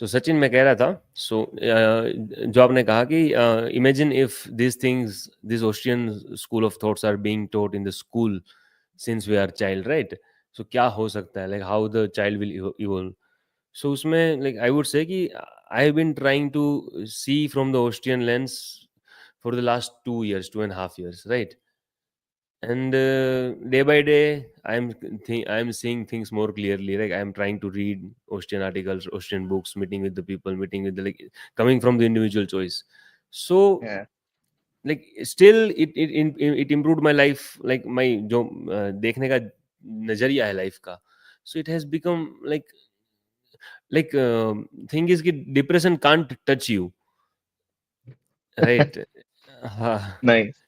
सो सचिन मैं कह रहा था, जो आपने कहा कि imagine if this things, this ocean school of thoughts are being taught in the school since we are child, right? So क्या हो सकता है, like how the child will evolve? So उसमें लाइक आई वुड से कि I have been trying to see from the ocean lens for the last 2 years, 2.5 years, right? And day by day I'm seeing things more clearly. Like I'm trying to read Austrian articles, Austrian books, meeting with the people, meeting with the, like, coming from the individual choice. So Yeah. like still it improved my life, like my जो देखने का नजरिया है life का. So it has become like thing is कि depression can't touch you, right? हाँ. Nice.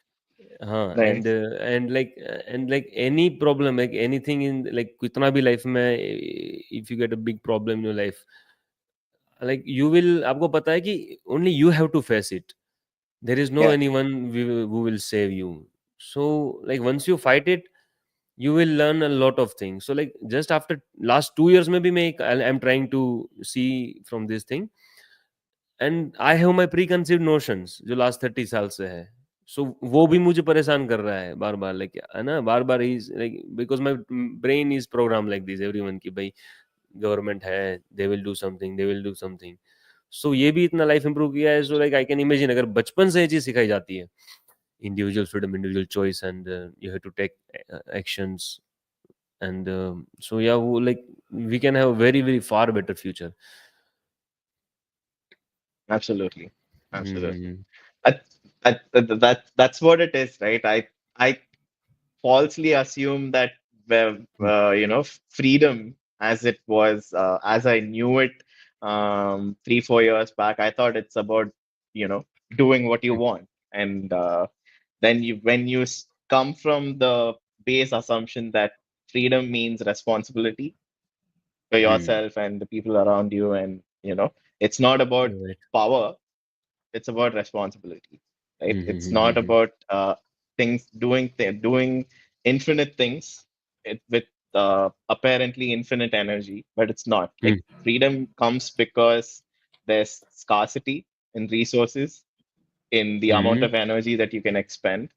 हाँ, Nice. and like any problem, like anything in like कितना भी लाइफ में, if you get a big problem in your life, like you will, आपको पता है कि only you have to face it. There is no Yeah. anyone who will save you. So like once you fight it, you will learn a lot of things. So like just after last 2 years में भी मैं I'm trying to see from this thing, and I have my pre conceive notions जो last 30 साल से है. सो वो भी मुझे परेशान कर रहा है बार बार, लाइक है ना, बार बार ही, like because my brain is program like this everyone की भाई गवर्नमेंट है, they will do something, they will do something. So ये भी इतना लाइफ इंप्रूव किया है. So like I can imagine अगर बचपन से ये चीज सिखाई जाती है, individual freedom, individual choice, and you have to take actions, and so या वो like we can have very very far better future. Absolutely. Absolutely. That, that's what it is, right? I falsely assume that, freedom as it was, as I knew it 3-4 years back, I thought it's about, you know, doing what you want. And then when you come from the base assumption that freedom means responsibility for yourself and the people around you, and, it's not about Right. power, it's about responsibility, right? It's not Mm-hmm. about things doing infinite things with apparently infinite energy, but it's not. Like, freedom comes because there's scarcity in resources, in the amount Mm-hmm. of energy that you can expend.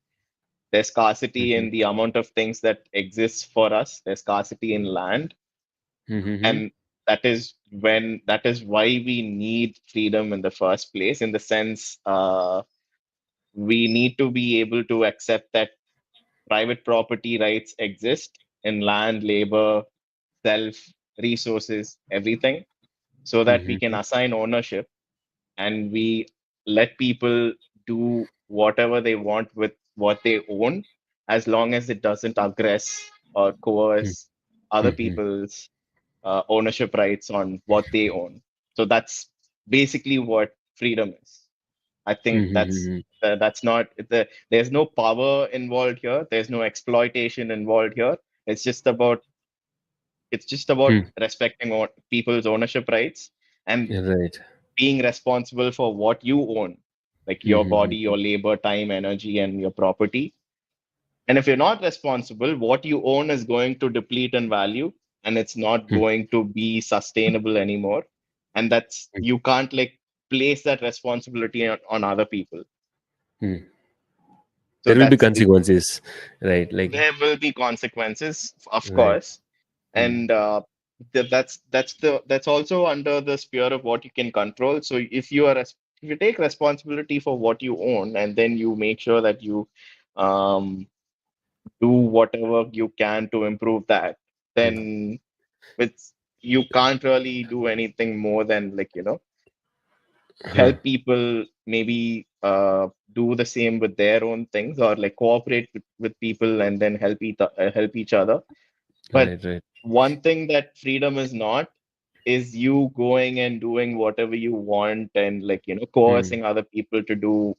There's scarcity in the amount of things that exists for us. There's scarcity in land, Mm-hmm. and that is why we need freedom in the first place. In the sense, we need to be able to accept that private property rights exist in land, labor, self, resources, everything, so that we can Mm-hmm. assign ownership, and we let people do whatever they want with what they own, as long as it doesn't aggress or coerce other Mm-hmm. people's ownership rights on what they own. So that's basically what freedom is. I think Mm-hmm. that's not there's no power involved here. There's no exploitation involved here. It's just about respecting people's ownership rights and Right. being responsible for what you own, like your body, Mm-hmm. your labor, time, energy, and your property. And if you're not responsible, what you own is going to deplete in value, and it's not going to be sustainable anymore. And that's you can't like place that responsibility on other people. So There will be that's consequences, right? Like, there will be consequences, of right. course, and that's also under the sphere of what you can control. So if you take responsibility for what you own, and then you make sure that you um, do whatever you can to improve that, then it's you can't really do anything more than, like, Huh. help people maybe do the same with their own things, or like cooperate with people and then help each other. But Right, right. one thing that freedom is not is you going and doing whatever you want, and, like, Mm-hmm. coercing other people to do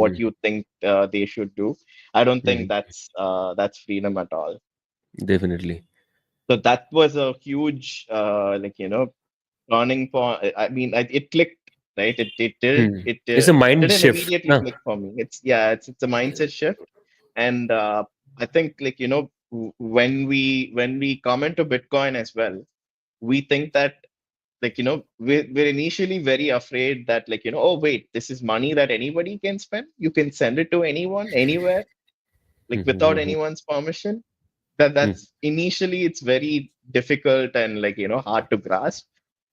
what you think they should do. I don't think Mm-hmm. that's freedom at all. Definitely. So that was a huge turning point. I mean, it clicked, right? It's a It mind didn't shift. immediately No. click for me. It's a mindset shift. And I think, like, when we come into Bitcoin as well, we think that like, we're initially very afraid that, like, oh, wait, this is money that anybody can spend. You can send it to anyone, anywhere, like without Mhm. anyone's permission. That's initially it's very difficult and, like, hard to grasp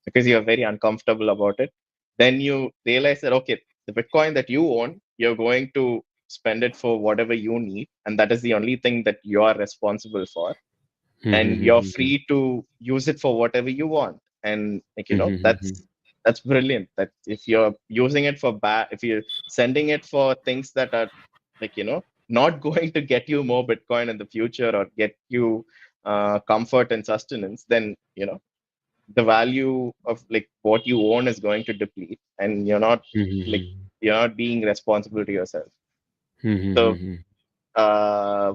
because you're very uncomfortable about it. Then you realize that, okay, the Bitcoin that you own, you're going to spend it for whatever you need, and that is the only thing that you are responsible for, and you're Mhm. free to use it for whatever you want. And, like, Mhm. that's brilliant. That if you're using it for bad, if you're sending it for things that are, like, not going to get you more Bitcoin in the future or get you comfort and sustenance, then, the value of, like, what you own is going to deplete, and like Mhm. you're not being responsible to yourself. So Mhm. uh,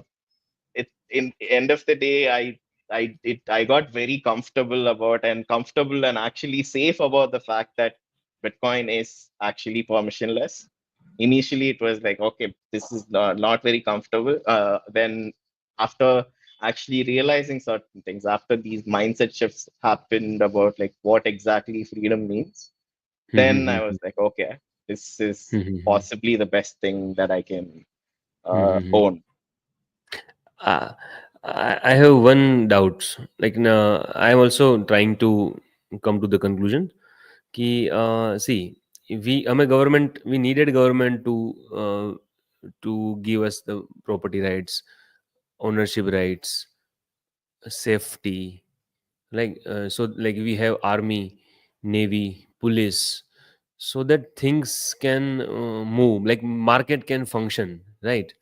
it in end of the day, I got very comfortable and actually safe about the fact that Bitcoin is actually permissionless. Initially it was like, okay, this is not very comfortable. Then after actually realizing certain things, after these mindset shifts happened about, like, what exactly freedom means, then I was like, okay, this is possibly the best thing that I can Mhm. own. Uh, I have one doubt. Like, no, I'm also trying to come to the conclusion. Ki, see, we, I'm a government. We needed government to give us the property rights, ownership rights, safety. Like, so, like we have army, navy, police, so that things can move. Like market can function, right?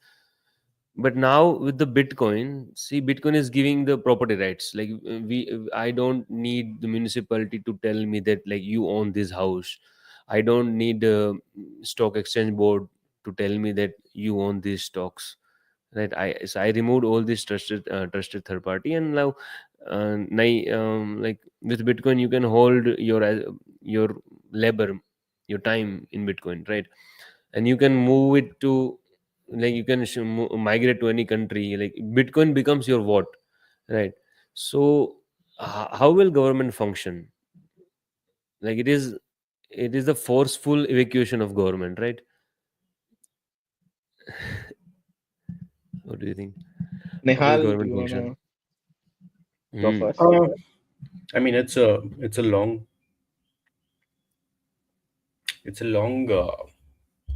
But now with the Bitcoin, see, Bitcoin is giving the property rights. Like I don't need the municipality to tell me that, like, you own this house. I don't need the stock exchange board to tell me that you own these stocks, right? I removed all this trusted third party, and now like with Bitcoin you can hold your labor, your time in Bitcoin, right? And you can move it to, like, you can migrate to any country. Like Bitcoin becomes your what, right? So how will government function? Like it is the forceful evacuation of government, right? What do you think? How will Nihal, do government you want function? to go Hmm. first? I mean, it's a long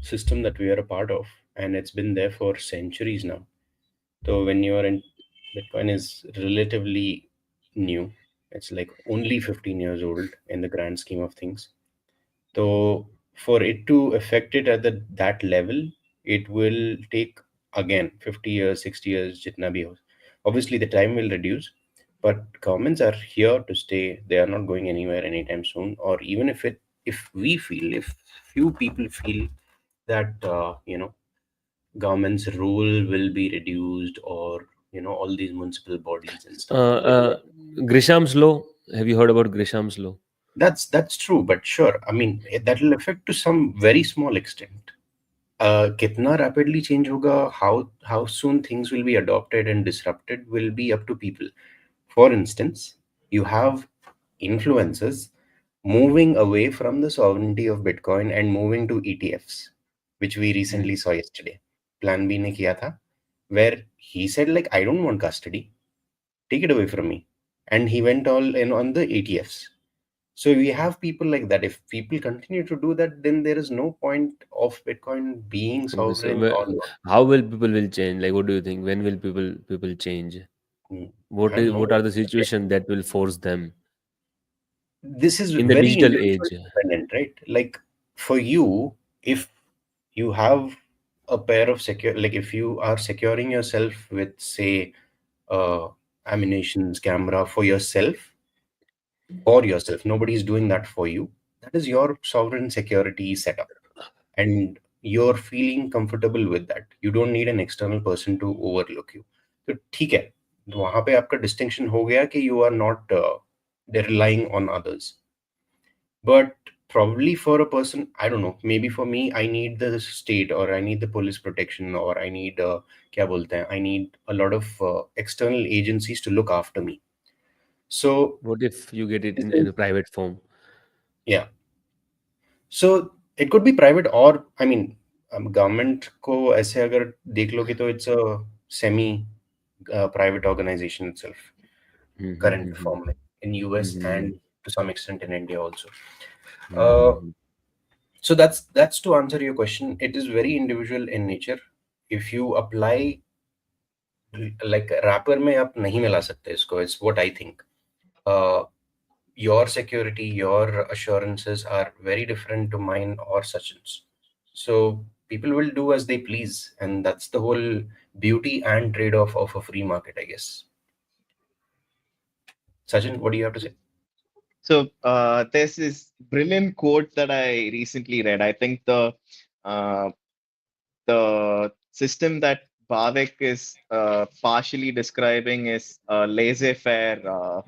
system that we are a part of, and it's been there for centuries now. So when you are in, Bitcoin is relatively new. It's like only 15 years old in the grand scheme of things. So for it to affect it at that level, it will take again 50 years, 60 years, jitna bhi ho. Obviously, the time will reduce, but governments are here to stay. They are not going anywhere anytime soon. Or even if few people feel that government's role will be reduced, or all these municipal bodies and stuff. uh, uh, Grisham's law. Have you heard about Grisham's law? That's true, but sure. I mean, that will affect to some very small extent. कितना rapidly change होगा, how soon things will be adopted and disrupted will be up to people. For instance, you have influencers moving away from the sovereignty of Bitcoin and moving to ETFs, which we Hmm. recently saw yesterday. Plan B ने किया था, where he said, like, I don't want custody, take it away from me, and he went all in on the ETFs. So we have people like that. If people continue to do that, then there is no point of Bitcoin being Okay, so sovereign or not. how will people change? Like, what do you think? When will people change? Mm, I What don't is know. what are the Again, situation that will force them this is in the very digital individual age? dependent, right? Like for you, if you have a pair of like if you are securing yourself with, say, uh, ammunitions, camera for yourself, nobody is doing that for you. That is your sovereign security setup, and you're feeling comfortable with that. You don't need an external person to overlook you. तो ठीक है, तो वहां पे आपका distinction हो गया कि you are not relying on others. But probably for a person, I don't know, maybe for me, I need the state, or I need the police protection, or I need क्या बोलते हैं, I need a lot of external agencies to look after me. So What if you get it this in is a private form? Yeah. So it could be private or I mean government को ऐसे अगर देख लोगे तो it's a semi private organization itself current Mm-hmm. form in US Mm-hmm. and to some extent in India also. Uh, Mm-hmm. so that's to answer your question. It is very individual in nature. If you apply like rapper में आप नहीं मिला सकते इसको. It's what I think. Uh, your security, your assurances are very different to mine or Sachin's. So people will do as they please, and that's the whole beauty and trade-off of a free market, I guess. Sachin, what do you have to say? So there's this brilliant quote that I recently read. I think uh, the system that Bhavik is partially describing is a laissez-faire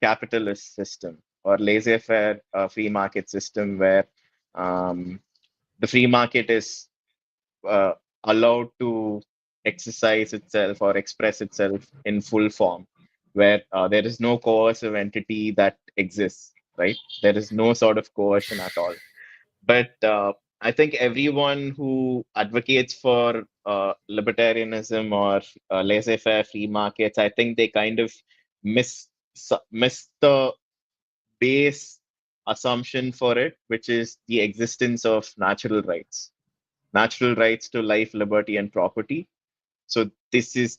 capitalist system or laissez-faire free market system where um, the free market is uh, allowed to exercise itself or express itself in full form, where there is no coercive entity that exists, right? There is no sort of coercion at all. But I think everyone who advocates for libertarianism or laissez-faire free markets, I think they kind of miss miss the base assumption for it, which is the existence of natural rights to life, liberty, and property. So this is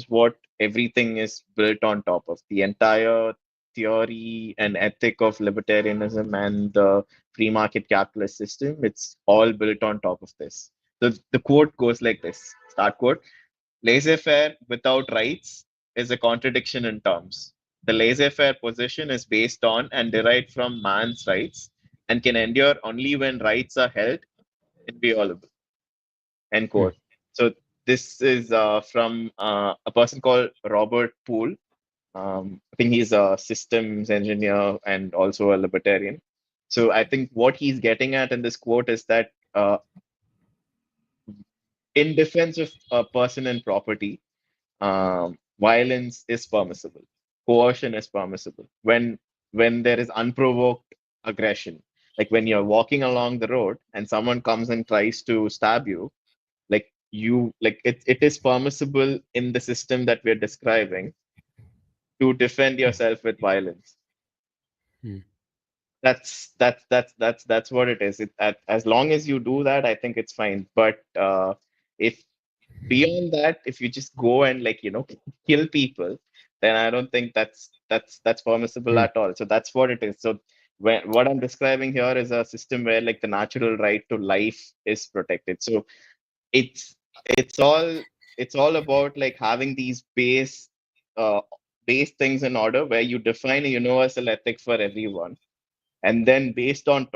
what everything is built on top of. The entire theory and ethic of libertarianism and the free market capitalist system, it's all built on top of this. So the quote goes like this, start quote, laissez-faire without rights is a contradiction in terms. The laissez-faire position is based on and derived from man's rights and can endure only when rights are held inviolable. End quote. So this is from a person called Robert Poole. I think he's a systems engineer and also a libertarian. So I think what he's getting at in this quote is that in defense of a person and property, violence is permissible, coercion is permissible. When there is unprovoked aggression, like when you're walking along the road and someone comes and tries to stab you, it is permissible in the system that we're describing to defend yourself with violence. That's what it is. As long as you do that, I think it's fine. But if beyond that, if you just go and kill people, then I don't think that's permissible at all. So that's what it is. So what I'm describing here is a system where like the natural right to life is protected. So it's it's all it's all about like having these uh, base things in order where you define a universal ethic for everyone, and then based on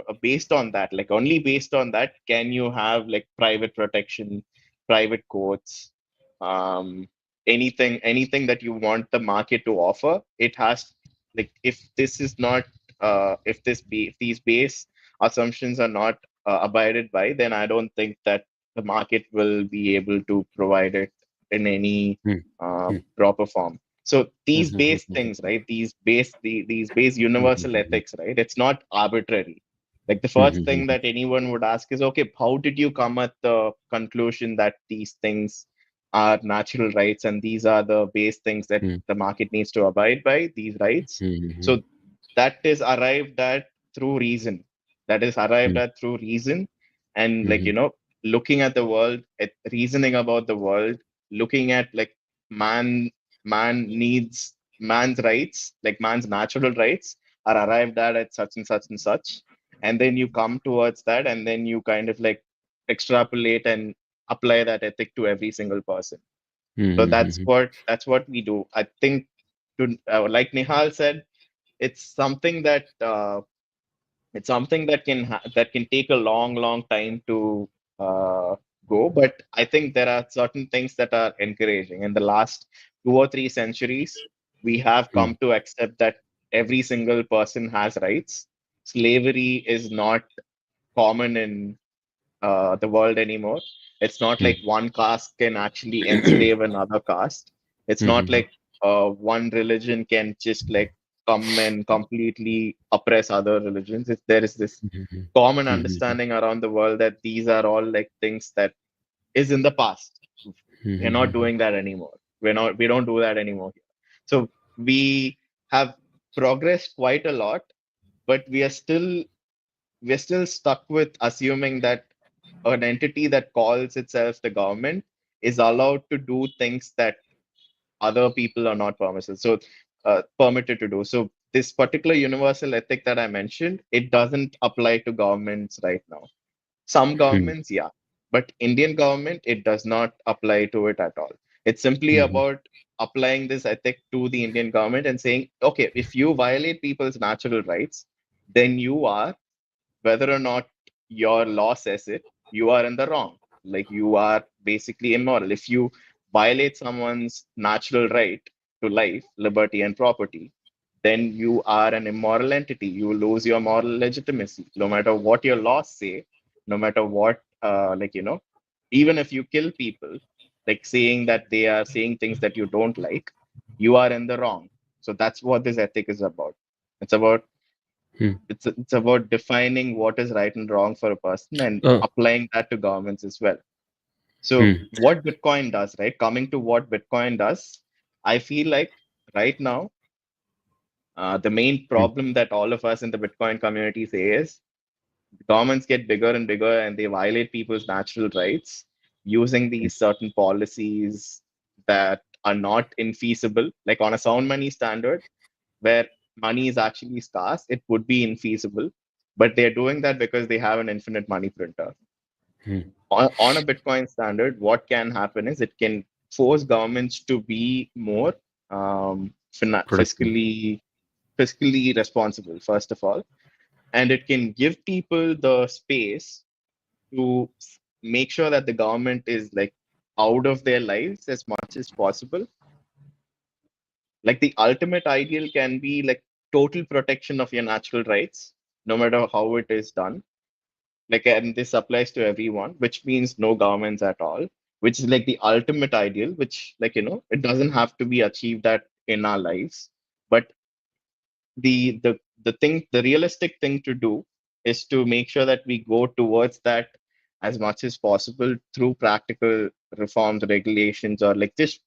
that, like only based on that can you have like private protection, private courts, um anything that you want the market to offer. It has, like, if this is not if these base assumptions are not abided by, then I don't think that the market will be able to provide it in any proper form. So these base things, right? These base universal ethics, right? It's not arbitrary. Like the first thing that anyone would ask is, okay, how did you come at the conclusion that these things are natural rights and these are the base things that the market needs to abide by, these rights? So that is arrived at through reason. That is arrived at through reason and looking at the world, at reasoning about the world, looking at like man man needs man's rights, like man's natural rights are arrived at such and such and such. And then you come towards that and then you kind of like extrapolate and apply that ethic to every single person. So that's what we do. I think to like Nihal said, it's something that that can take a long time to uh, go. But I think there are certain things that are encouraging. In the last 2 or 3 centuries, we have come to accept that every single person has rights. Slavery is not common in the world anymore. It's not like one caste can actually enslave another caste. It's not like one religion can just like come and completely oppress other religions. There is this Mhm. common Mhm. understanding around the world that these are all like things that is in the past. We're not Mhm. doing that anymore. We don't do that anymore. So we have progressed quite a lot, but we're still stuck with assuming that an entity that calls itself the government is allowed to do things that other people are not permitted to do. So this particular universal ethic that I mentioned, it doesn't apply to governments right now. Some Mhm. governments, yeah, but Indian government, it does not apply to it at all. It's simply Mhm. about applying this ethic to the Indian government and saying, okay, if you violate people's natural rights, then you are, whether or not your law says it, you are in the wrong. Like you are basically immoral. If you violate someone's natural right to life, liberty, and property, then you are an immoral entity. You lose your moral legitimacy. No matter what your laws say, no matter what, even if you kill people, like saying that they are saying things that you don't like, you are in the wrong. So that's what this ethic is about. It's about Mhm. it's about defining what is right and wrong for a person and Oh. applying that to governments as well. So Mhm. what Bitcoin does, right? Coming to what Bitcoin does, I feel like right now the main Mhm. problem that all of us in the Bitcoin community say is governments get bigger and bigger and they violate people's natural rights using these certain policies that are not infeasible. Like on a sound money standard, where money is actually scarce, it would be infeasible. But they're doing that because they have an infinite money printer. Mhm. On a Bitcoin standard, what can happen is it can force governments to be more Productive. fiscally responsible, first of all, and it can give people the space to make sure that the government is like out of their lives as much as possible. Like the ultimate ideal can be like total protection of your natural rights, no matter how it is done. Like, and this applies to everyone, which means no governments at all, which is like the ultimate ideal, which, like, it doesn't have to be achieved that in our lives. But the realistic thing to do is to make sure that we go towards that as much as possible through practical reforms, regulations, or like just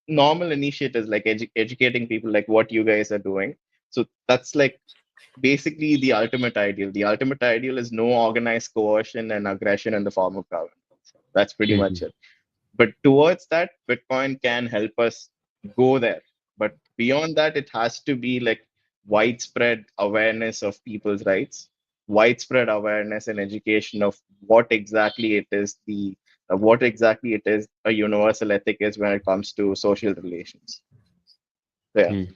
normal initiatives like educating people like what you guys are doing. So that's like basically the ultimate ideal. The ultimate ideal is no organized coercion and aggression in the form of government. That's pretty much Mhm. it. But towards that, Bitcoin can help us go there. But beyond that, it has to be like widespread awareness of people's rights, widespread awareness and education of what exactly it is a universal ethic is when it comes to social relations. So yeah, Mhm.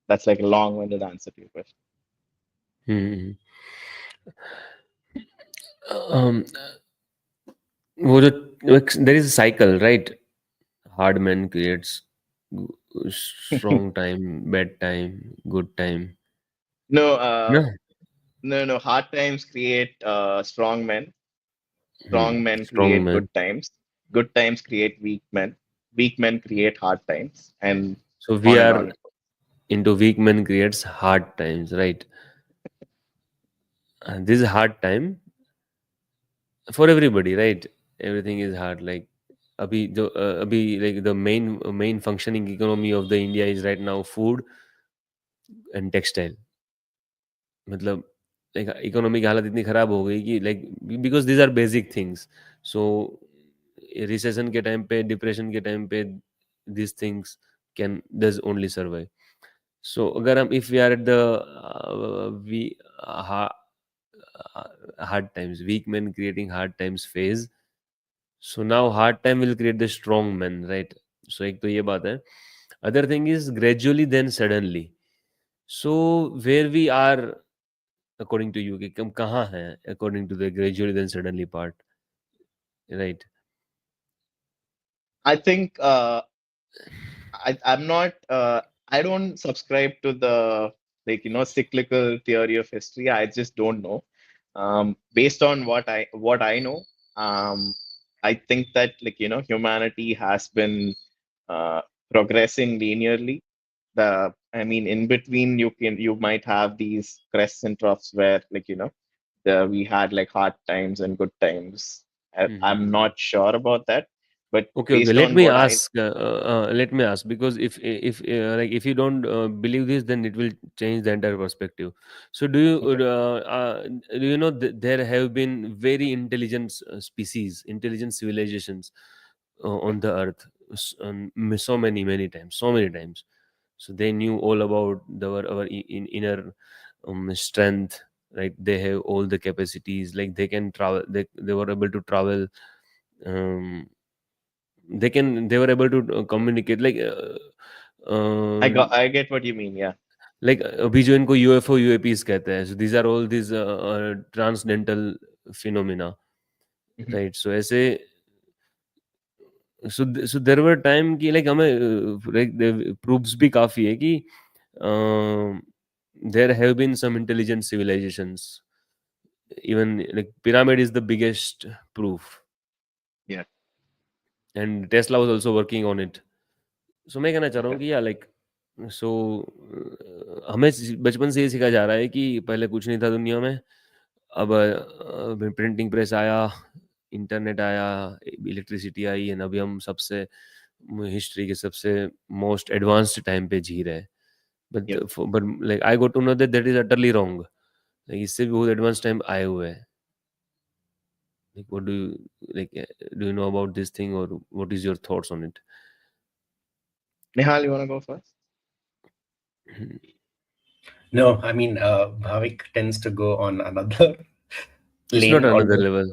that's like a long-winded answer to your question. Mhm. Um, वो जो there is a cycle, right? Hard man creates strong time, bad time, good time. No, No. no. Hard times create strong men. Strong men Strong create good man. times. Good times create weak men. Weak men create hard times, and So we on and on are it goes. into weak man creates hard times, right? And this is hard time for everybody, right? Everything is hard. Like अभी like the main functioning economy of the India is right now food and textile. मतलब like economy की हालत इतनी ख़राब हो गई कि like because these are basic things. So recession के टाइम पे, डिप्रेशन के टाइम पे these things can does only survive. So अगर हम if we are at the we ha hard times, weak man creating hard times phase, so now hard time will create the strong man, right? So एक तो ये बात है। Other thing is gradually then suddenly. So where we are according to you कि हम कहाँ हैं according to the gradually then suddenly part, right? I think I'm not. I don't subscribe to the cyclical theory of history. I just don't know. Based on what I know, I think that humanity has been uh, progressing linearly. The I mean, in between, you might have these crests and troughs where, we had like hard times and good times. I'm Mhm. not sure about that, but Okay, okay. based on what I Let me ask, because if like if you don't believe this, then it will change the entire perspective. So okay, do you know there have been very intelligent species, intelligent civilizations yeah, on the earth, so many times, so many times. So they knew all about our inner strength, right? They have all the capacities, like they can travel. They were able to travel. Um, they were able to communicate I get what you mean. Yeah. like अभी जो इनको UFO यूएपीज कहते हैं, so these are all these transcendental phenomena, Mhm. right? So ऐसे so there were time कि like हमें like proofs भी काफी है कि there have been some intelligent civilizations. Even like pyramid is the biggest proof, Yeah. and Tesla was also working on it. सो मैं कहना चाह रहा हूँ Okay. कि या लाइक सो हमें बचपन से ये सिखाया जा रहा है कि पहले कुछ नहीं था दुनिया में, अब प्रिंटिंग प्रेस आया, इंटरनेट आया, इलेक्ट्रिसिटी आई, एंड अभी हम सबसे हिस्ट्री के सबसे मोस्ट एडवांस्ड टाइम पे जी रहे हैं. Yeah. But like I got to know that that is utterly wrong. Like इससे भी बहुत एडवांस टाइम आए हुए हैं. Like what do you like do you know about this thing, और what is your thoughts on it? Nihal, you want to go first? No, I mean, Bhavik tends to go on another It's not lane another almost. level.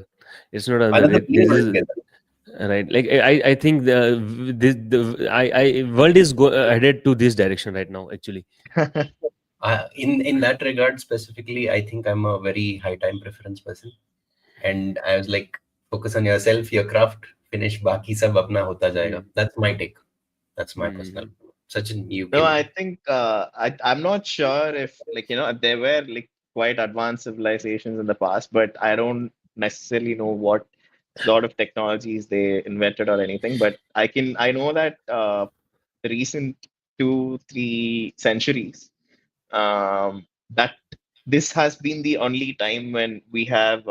It's not another. Another lane This is altogether. right. Like I think the I world is headed to this direction right now. Actually, In that regard specifically, I think I'm a very high time preference person, and I was like, focus on yourself, your craft, finish. Baki sab apna hota jayega. mm, That's my take. That's my personal. mm, Sachin, you No, I can. think I'm not sure if there were like quite advanced civilizations in the past, but I don't necessarily know what sort of technologies they invented or anything. But I know that the recent 2, 3 centuries, that this has been the only time when we have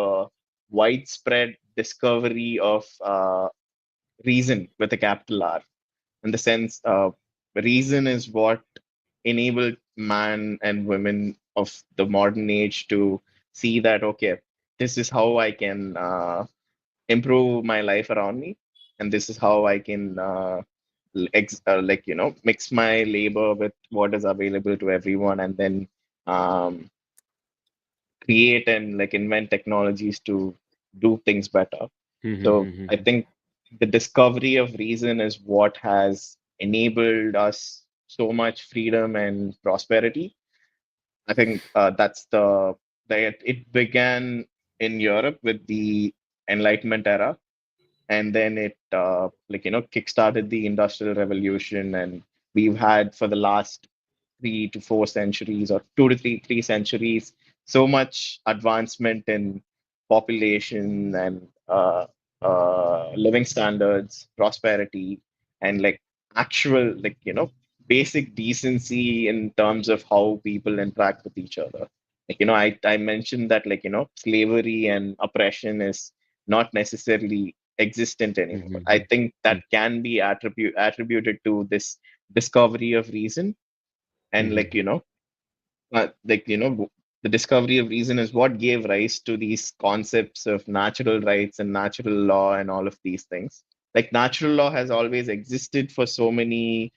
widespread discovery of reason with a capital R. In the sense, reason is what enabled man and women of the modern age to see that, okay, this is how I can improve my life around me, and this is how I can mix my labor with what is available to everyone, and then um, create and like invent technologies to do things better. So I think the discovery of reason is what has enabled us so much freedom and prosperity. I think that's that it began in Europe with the Enlightenment era, and then it kickstarted the Industrial Revolution, and we've had for the last 3 to 4 centuries or 2 to 3 centuries so much advancement in population and living standards, prosperity, and like actual basic decency in terms of how people interact with each other. I mentioned that slavery and oppression is not necessarily existent anymore. I think that can be attributed to this discovery of reason, and the discovery of reason is what gave rise to these concepts of natural rights and natural law and all of these things. Like natural law has always existed for so many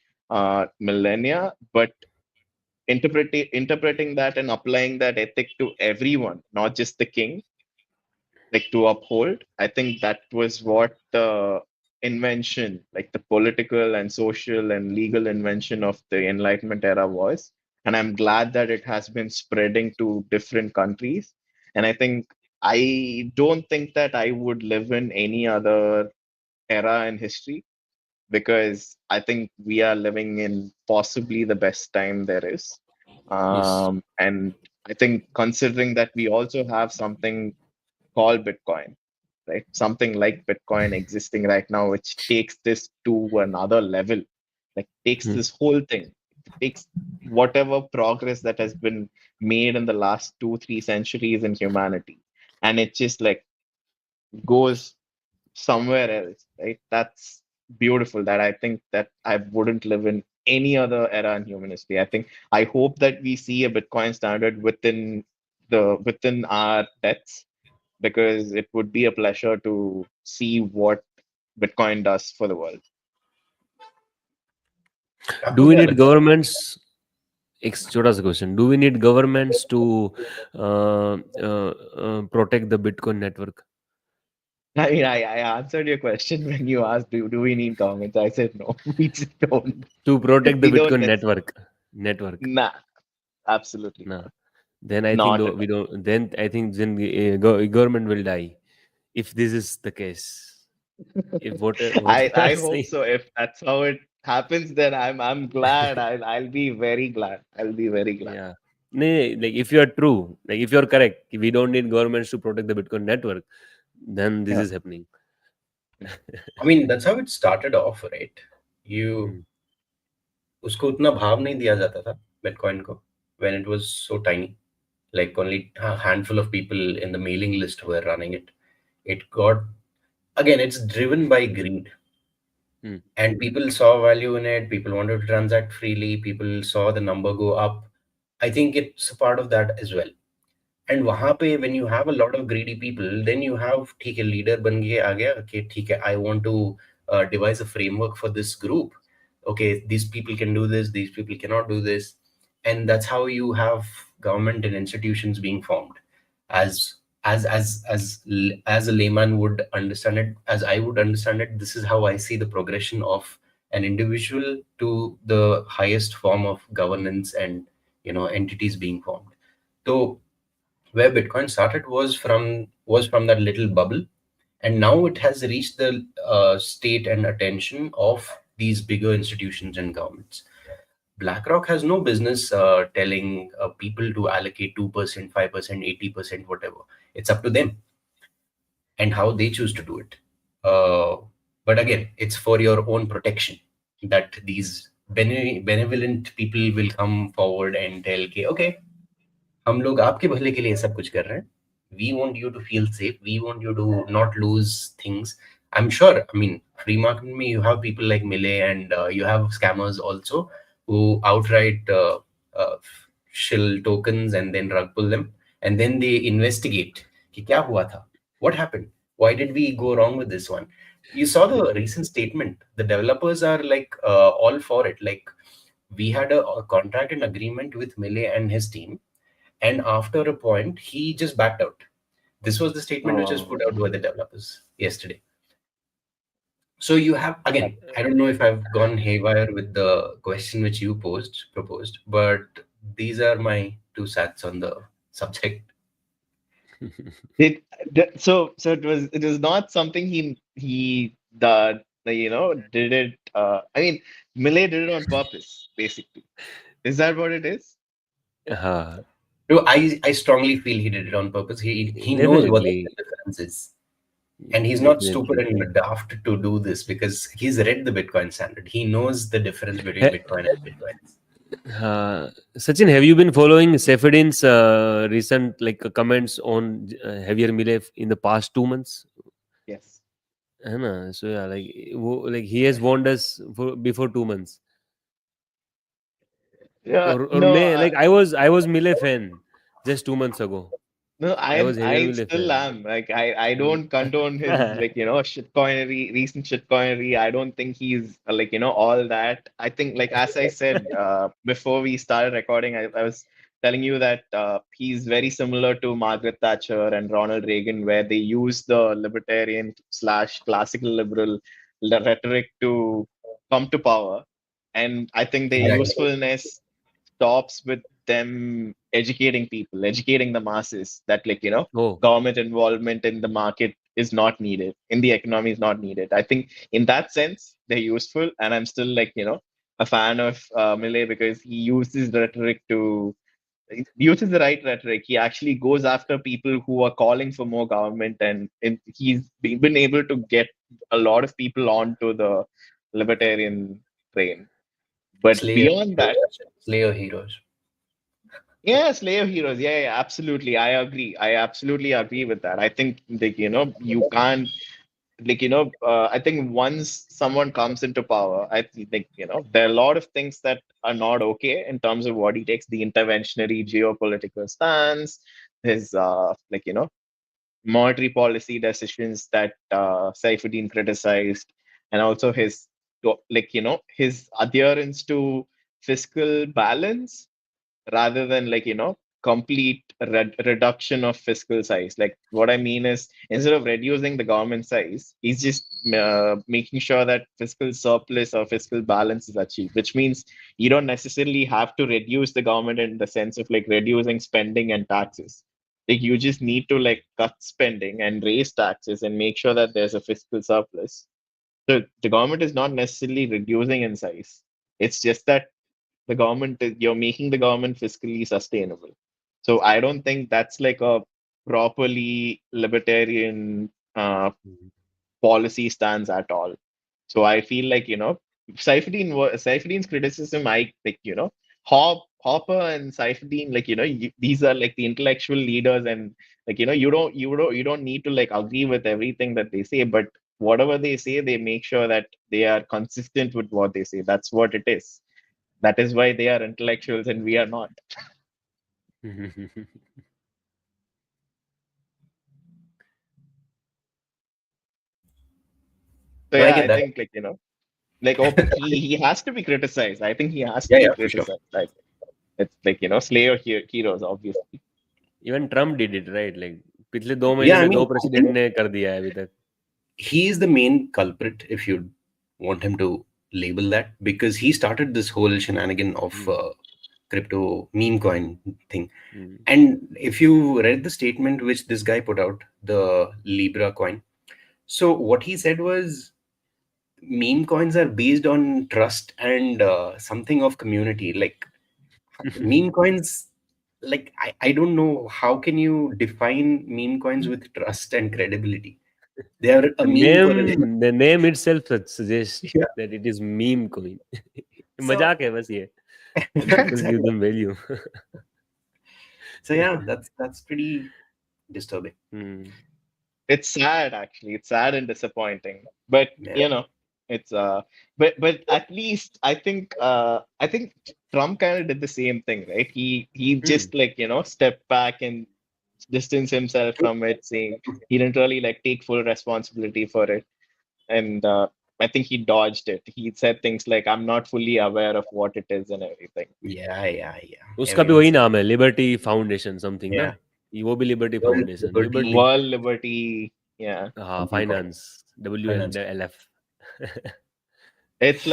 millennia, but interpreting that and applying that ethic to everyone, not just the king, like to uphold. I think that was what the invention, like the political and social and legal invention of the Enlightenment era was. And I'm glad that it has been spreading to different countries. And I don't think that I would live in any other era in history, because I think we are living in possibly the best time there is. yes. And I think considering that we also have something called Bitcoin, right? Something like Bitcoin existing right now, which takes this to another level, like takes Hmm. this whole thing. takes whatever progress that has been made in the last 2, 3 centuries in humanity, and it just like goes somewhere else, right? That's beautiful. That I think that I wouldn't live in any other era in human history. I hope that we see a Bitcoin standard within our deaths, because it would be a pleasure to see what Bitcoin does for the world. Do we need Absolutely. governments? छोटा सा question. Do we need governments to protect the Bitcoin network? I answered your question when you asked, do we need governments? I said no, we just don't. To protect the We don't Bitcoin necessarily. network. Nah, absolutely Nah. not. Then I think Not though at we all. don't. Then I think then government will die if this is the case. If what you are I hope saying, so. If that's how it happens, then I'm glad. I'll be very glad. I'll be very glad. yeah. Nee, like if you are true, like if you are correct, we don't need governments to protect the Bitcoin network. Then this Yeah. is happening. I mean, that's how it started off, right? You Hmm. उसको उतना भाव नहीं दिया जाता था Bitcoin को when it was so tiny. Like only a handful of people in the mailing list were running it. It got again, it's driven by greed, Hmm. and people saw value in it. People wanted to transact freely. People saw the number go up. I think it's a part of that as well. And वहां पे when you have a lot of greedy people then you have ठीक है leader बन के आ गया कि ठीक है I want to devise a framework for this group. Okay, these people can do this, these people cannot do this, and that's how you have government and institutions being formed. As as as as as a layman would understand it, as I would understand it, this is how I see the progression of an individual to the highest form of governance and entities being formed. So where Bitcoin started was from that little bubble, and now it has reached the state and attention of these bigger institutions and governments. BlackRock has no business telling people to allocate 2%, 5%, 80%, whatever. It's up to them and how they choose to do it. Uh, but again, it's for your own protection that these benevolent people will come forward and tell, okay, okay, हम लोग आपके भले के लिए सब कुछ कर रहे हैं. We want you to feel safe. We want you to not lose things. I'm sure, I mean, free market में you have people like Millet, and you have scammers also who outright uh, shill tokens and then rug pull them, and then they investigate कि क्या हुआ था, what happened, why did we go wrong with this one. You saw the recent statement. The developers are like all for it. Like, we had a contract and agreement with Millet and his team, and after a point, he just backed out. This was the statement which was put Oh, out by the developers yesterday. So you have that, again, I don't know if I've gone haywire with the question which you proposed, but these are my two sats on the subject. it, so it was not something did it. I mean, Millet did it on purpose, basically. Is that what it is? हाँ, No, I strongly feel he did it on purpose. He knows what the definitely, difference is. And he's not stupid definitely. and daft to do this because he's read the Bitcoin standard. He knows the difference between Ha- Bitcoin and Bitcoins. Sachin, have you been following Seferdin's recent comments on Javier Milei in the past 2 months? Yes. है ना? So yeah, like he has warned us for before 2 months. Yeah. Or No. may like I was Milei fan just 2 months ago. No, I was Javier I Milei still fan. am. Like I don't condone his shitcoinery, recent shitcoinery. I don't think he's all that. I think, like, as I said before we started recording, I was telling you that he's very similar to Margaret Thatcher and Ronald Reagan, where they use the libertarian slash classical liberal rhetoric to come to power. And I think their Exactly. usefulness stops with them educating people, educating the masses that, Oh, government involvement in the market is not needed, in the economy is not needed. I think in that sense they're useful, and I'm still a fan of Millet, because he uses the right rhetoric. He actually goes after people who are calling for more government, and he's been able to get a lot of people onto the libertarian train. But Slayer beyond that, heroes. Slayer heroes. yeah, slave heroes. Yeah, yeah, absolutely. I agree. I absolutely agree with that. I think like you can't I think once someone comes into power, I think there are a lot of things that are not okay in terms of what he takes, the interventionary geopolitical stance, his monetary policy decisions that Saifuddin criticized, and also his his adherence to fiscal balance rather than complete reduction of fiscal size. Like what I mean is instead of reducing the government size, he's just making sure that fiscal surplus or fiscal balance is achieved, which means you don't necessarily have to reduce the government in the sense of like reducing spending and taxes. Like you just need to like cut spending and raise taxes and make sure that there's a fiscal surplus. So the government is not necessarily reducing in size. It's just that you're making the government fiscally sustainable. So I don't think that's like a properly libertarian policy stance at all. So I feel like Saifuddin's criticism, I like Hopper and Saifuddin, these are like the intellectual leaders, and you don't need to like agree with everything that they say, but whatever they say, they make sure that they are consistent with what they say. That's what it is. That is why they are intellectuals and we are not. So No, I yeah, get I that. think he has to be criticized. I think he has to Yeah, be yeah, for sure. criticized. Like it's slayer heroes, obviously. Even Trump did it right like पिछले 2 महीने Yeah, I में mean, दो I president think ने कर दिया है अभी तक. he is the main culprit, if you want him to label that, because he started this whole shenanigan of crypto meme coin thing. And if you read the statement which this guy put out, the Libra coin, so what he said was meme coins are based on trust and something of community. Like meme coins, like I don't know how can you define meme coins with trust and credibility. They are a The meme for a reason. name itself suggests Yeah. that it is meme coin. So मजाक है बस ये. And people give exactly. them value. So yeah, that's pretty disturbing. Hmm. It's sad actually. It's sad and disappointing. But Yeah. it's but at least I think Trump kind of did the same thing, right? He Hmm. just stepped back and distanced himself from it, saying he didn't really like take full responsibility for it. And I think he dodged it. He said things like, "I'm not fully aware of what it is and everything." Yeah, yeah, yeah. उसका भी Everyone वही said, नाम है, liberty foundation something ना. yeah. वो भी liberty World foundation, liberty. Liberty World Liberty, yeah. हाँ, something coin. Finance, Finance. WLF. It's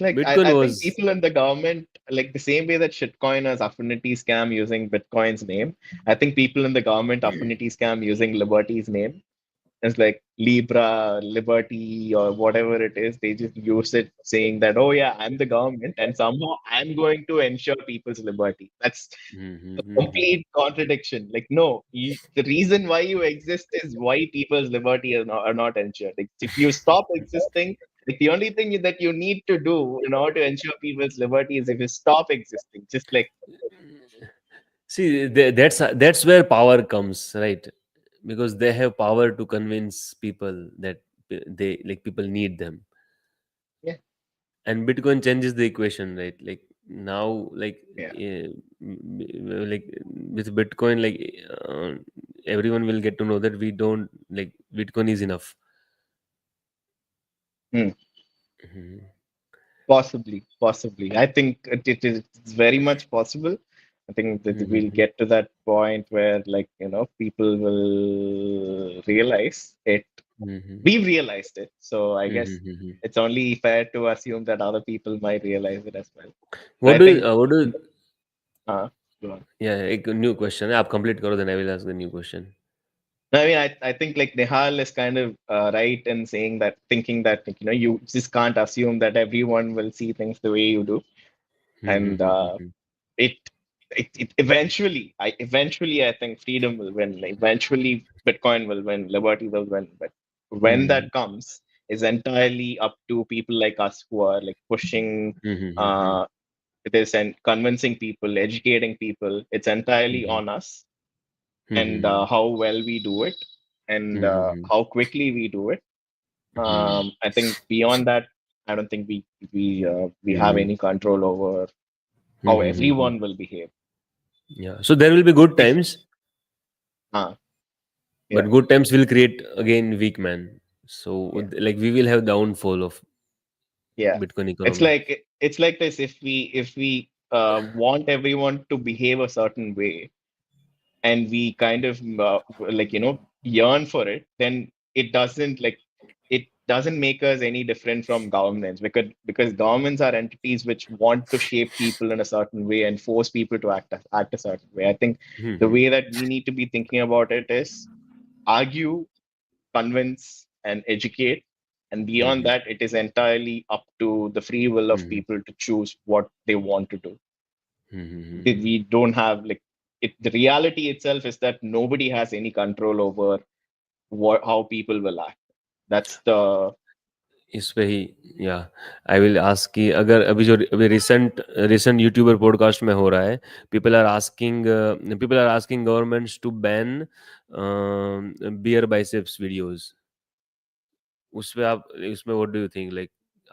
like I, bitcoin I think was. people in the government, like the same way that shitcoiners affinity scam using Bitcoin's name, I think people in the government affinity scam using Liberty's name. It's like Libra, Liberty, or whatever it is. They just use it saying that, oh yeah, I'm the government and somehow I'm going to ensure people's liberty. That's a complete contradiction. Like, no, the reason why you exist is why people's liberty are not ensured. Like, if you stop existing, like the only thing that you need to do in order to ensure people's liberty is if you stop existing. Just like, See, that's where power comes, right? Because they have power to convince people that they like people need them, yeah, and Bitcoin changes the equation, right? Like now, yeah. like with Bitcoin, everyone will get to know that we don't like Bitcoin is enough. Hmm. Mhm. Possibly. I think it is it's very much possible. I think that we'll Mhm. get to that point where, people will realize it. Mhm. We've realized it, so I guess Mhm. it's only fair to assume that other people might realize it as well. So What I do you, think, what do uh, go on. yeah, एक new question है, आप complete करो, then I will ask the new question. No, I mean, I think like Nihal is kind of right in saying that, thinking that you just can't assume that everyone will see things the way you do, and Mhm. it it eventually I think freedom will win. Eventually Bitcoin will win, liberty will win. But when Mhm. that comes, is entirely up to people like us who are like pushing Mm-hmm. uh, this and convincing people, educating people. It's entirely Mm-hmm. on us and Mm-hmm. how well we do it and Mm-hmm. how quickly we do it. Mm-hmm. I think beyond that, I don't think we have Mm-hmm. any control over how Mm-hmm. everyone will behave. Yeah. So there will be good If times, uh, but yeah, good times will create again weak man. So yeah, like we will have downfall of yeah. Bitcoin It's economy. like it's like this. If we want everyone to behave a certain way, and we kind of like yearn for it, then it doesn't make us any different from governments, because governments are entities which want to shape people in a certain way and force people to act a certain way. I think the Mm-hmm. way that we need to be thinking about it is argue, convince, and educate. And beyond Mm-hmm. that, it is entirely up to the free will of Mm-hmm. people to choose what they want to do. Mm-hmm. We don't have like it. The reality itself is that nobody has any control over how people will act. That's the इस पे ही या I will ask कि अगर अभी जो अभी recent YouTuber podcast में हो रहा है people are asking governments to ban beer biceps videos उस पे आप उसमें what do you think like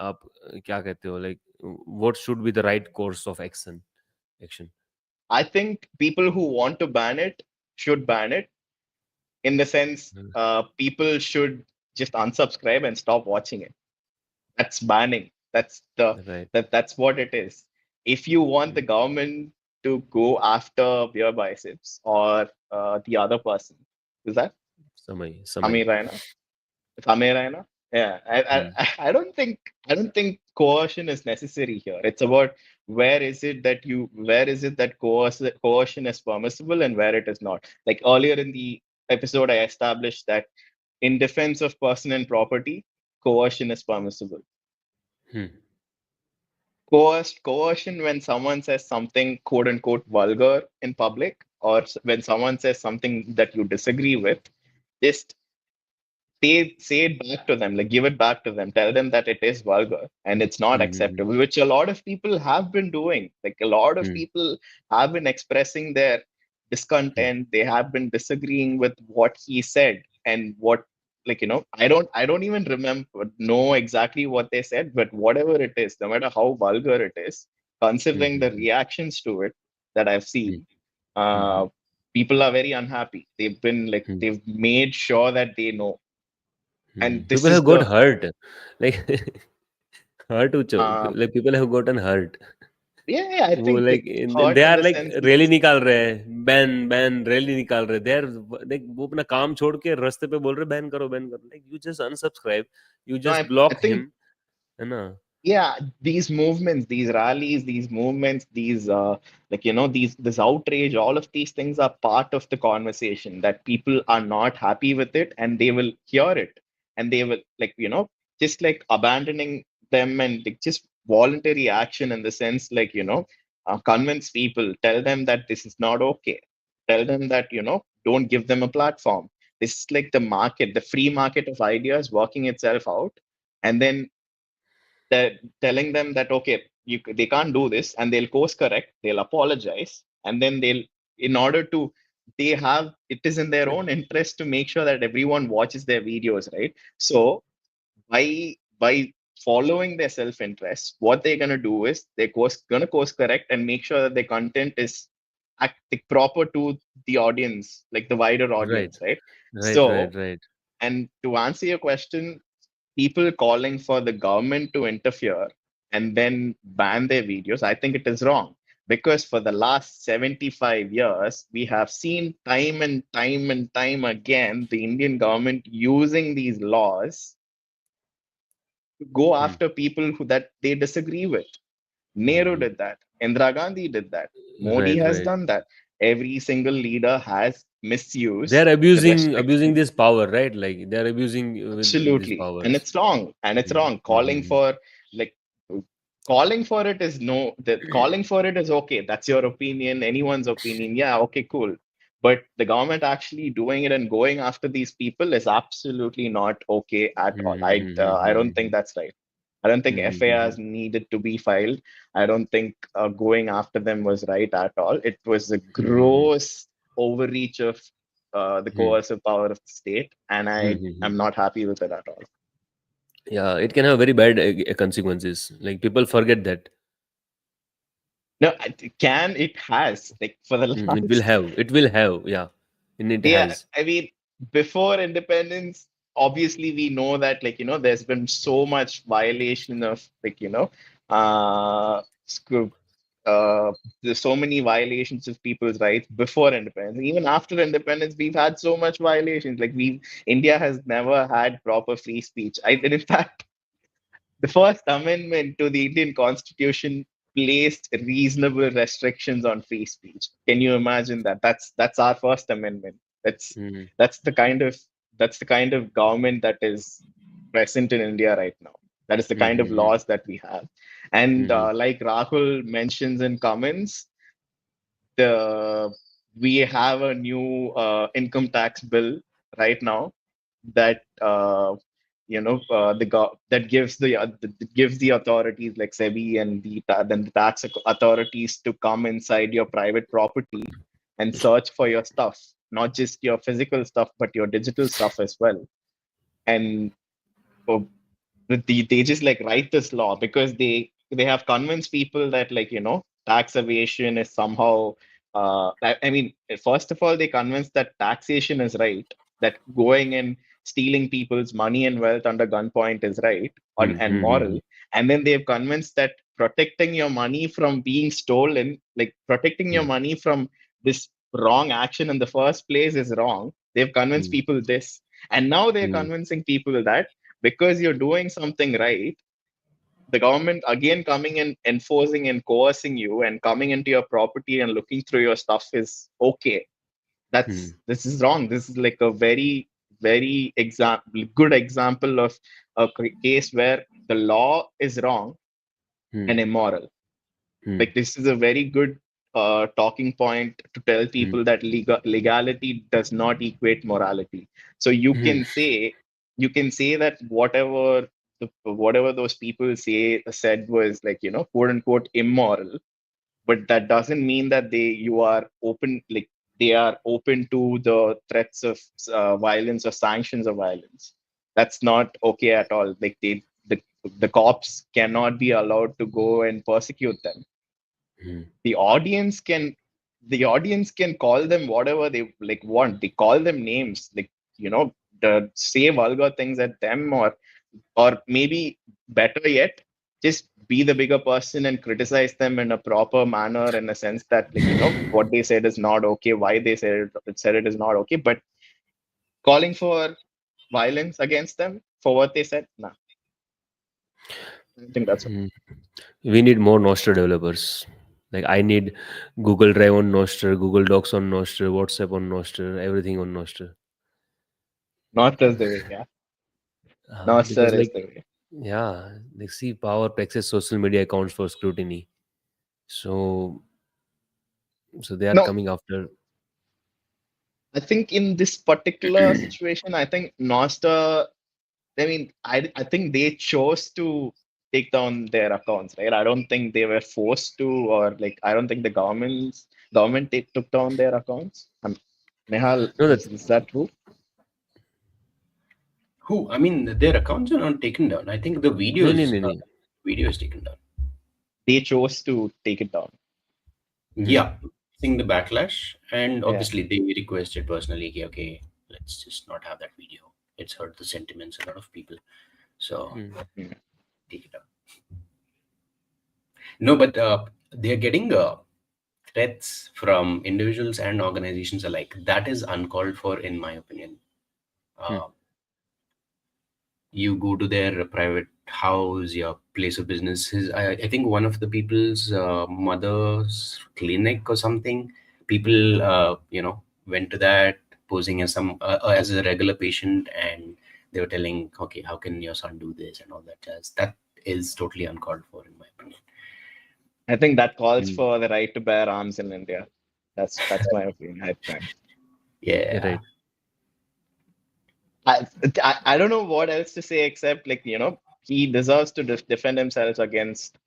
आप क्या कहते हो like what should be the right course of action I think people who want to ban it should ban it, in the sense people should just unsubscribe and stop watching it. That's banning. Right That's what it is. If you want the government to go after beer biceps or the other person, is that समय समय Amir Raina? It's Amir Raina? Yeah, I don't think coercion is necessary here. It's about where is it that coercion is permissible and where it is not. Like earlier in the episode, I established that in defense of person and property, coercion is permissible. Hmm Coercion when someone says something quote unquote vulgar in public, or when someone says something that you disagree with, just say it back to them, like give it back to them, tell them that it is vulgar and it's not hmm acceptable, which a lot of people have been doing. Like a lot of hmm people have been expressing their discontent, they have been disagreeing with what he said and what, like I don't even know exactly what they said, but whatever it is, no matter how vulgar it is, considering the hmm reactions to it that I've hmm seen, hmm uh, people are very unhappy. They've made sure that they know. And this people is have got the hurt like hurt uh, like people have gotten hurt yeah, I वो think like like hurt they in are the like sense rally because निकाल रहे हैं ban rally निकाल रहे they are like वो अपना काम छोड़ के रास्ते पे बोल रहे बैन करो like you just unsubscribe you no, just I block think him है ना yeah, these movements, these rallies, these movements, these this outrage, all of these things are part of the conversation, that people are not happy with it and they will hear it, and they will, like, just like abandoning them, and like just voluntary action, in the sense, like, convince people, tell them that this is not okay, tell them that, don't give them a platform. This is like the market, the free market of ideas working itself out, and then telling them that okay, they can't do this, and they'll course correct, they'll apologize, and then in order to, they have, it is in their own interest to make sure that everyone watches their videos, right? So by following their self-interest, what they're going to do is they're going to course correct and make sure that their content is proper to the audience, like the wider right audience, right? right So, right right and to answer your question, people calling for the government to interfere and then ban their videos, I think it is wrong. Because for the last 75 years, we have seen time and time and time again the Indian government using these laws to go hmm. after people that they disagree with. Nehru Hmm. did that. Indira Gandhi did that. Modi right has right done that. Every single leader has they are misused the abusing restriction. this power right like they are abusing with these Absolutely. And powers it's wrong. And it's wrong. Mm-hmm. Like calling for it is no, the calling for it is okay. That's your opinion, anyone's opinion. Yeah, okay, cool. But the government actually doing it and going after these people is absolutely not okay at all. I don't think that's right. I don't think FAIs needed to be filed. I don't think going after them was right at all. It was a gross overreach of the coercive power of the state, and I am not happy with it at all. Yeah, it can have very bad consequences. Like people forget that. No, it has like for the It will last. have. It will have. Yeah, and it Yeah, has. I mean, before independence, obviously we know that there's been so much violation of school, there's so many violations of people's rights before independence. Even after independence, we've had so much violations. Like India has never had proper free speech. In fact, the First Amendment to the Indian Constitution placed reasonable restrictions on free speech. Can you imagine that? That's our First Amendment. That's Mm-hmm. that's the kind of that's the kind of government that is present in India right now. That is the kind of Mm-hmm. laws that we have. And Mm-hmm. like Rahul mentions in comments, the we have a new income tax bill right now that that gives the authorities like SEBI and then the tax authorities to come inside your private property and search for your stuff, not just your physical stuff but your digital stuff as well. And uh, they just like write this law because they have convinced people that tax evasion is somehow I mean, first of all they convinced that taxation is right, that going and stealing people's money and wealth under gunpoint is right and Mm-hmm. moral. And then they've convinced that protecting your money from being stolen, like protecting your money from this wrong action in the first place, is wrong. They've convinced people this, and now they're convincing people that because you're doing something right, the government again coming and enforcing and coercing you and coming into your property and looking through your stuff is okay. This is wrong. This is like a very, very good example of a case where the law is wrong and immoral. Like this is a very good talking point to tell people that legality does not equate morality. So you can say that whatever those people said was like quote unquote immoral, but that doesn't mean that they are open to the threats of violence or sanctions of violence. That's not okay at all. Like the cops cannot be allowed to go and persecute them. the audience can the audience can call them whatever they like want. They call them names, like say vulgar things at them, or maybe better yet, just be the bigger person and criticize them in a proper manner, in a sense that what they said is not okay, why they said it is not okay. But calling for violence against them for what they said, nah, I don't think that's okay. We need more Nostr developers. Like I need Google Drive on Nostr, Google Docs on Nostr, WhatsApp on Nostr, everything on Nostr. Not as the way, yeah. Not sir Because is like the way. yeah, like see power access social media accounts for scrutiny. So they are No, coming after. I think in this particular situation, I think Nosta, I mean, I think they chose to take down their accounts, right? I don't think they were forced to, or like, I don't think the government took down their accounts. Nihal, No, that is that true? Who? I mean, their accounts are not taken down. I think the no, no, videos, no, no. video is taken down. They chose to take it down. Yeah, seeing the backlash, and Yeah. obviously they requested personally, okay, okay, let's just not have that video. It's hurt the sentiments of a lot of people. So Mm. take it out. No, but they're getting threats from individuals and organizations alike. That is uncalled for, in my opinion. Uh, you go to their private house, your place of business. I think one of the people's mother's clinic or something. People, went to that posing as as a regular patient, and they were telling, okay, how can your son do this and all that jazz. That is totally uncalled for, in my opinion. I think that calls for the right to bear arms in India. That's my opinion, I think. Yeah. Right. I, I don't know what else to say except like he deserves to defend himself against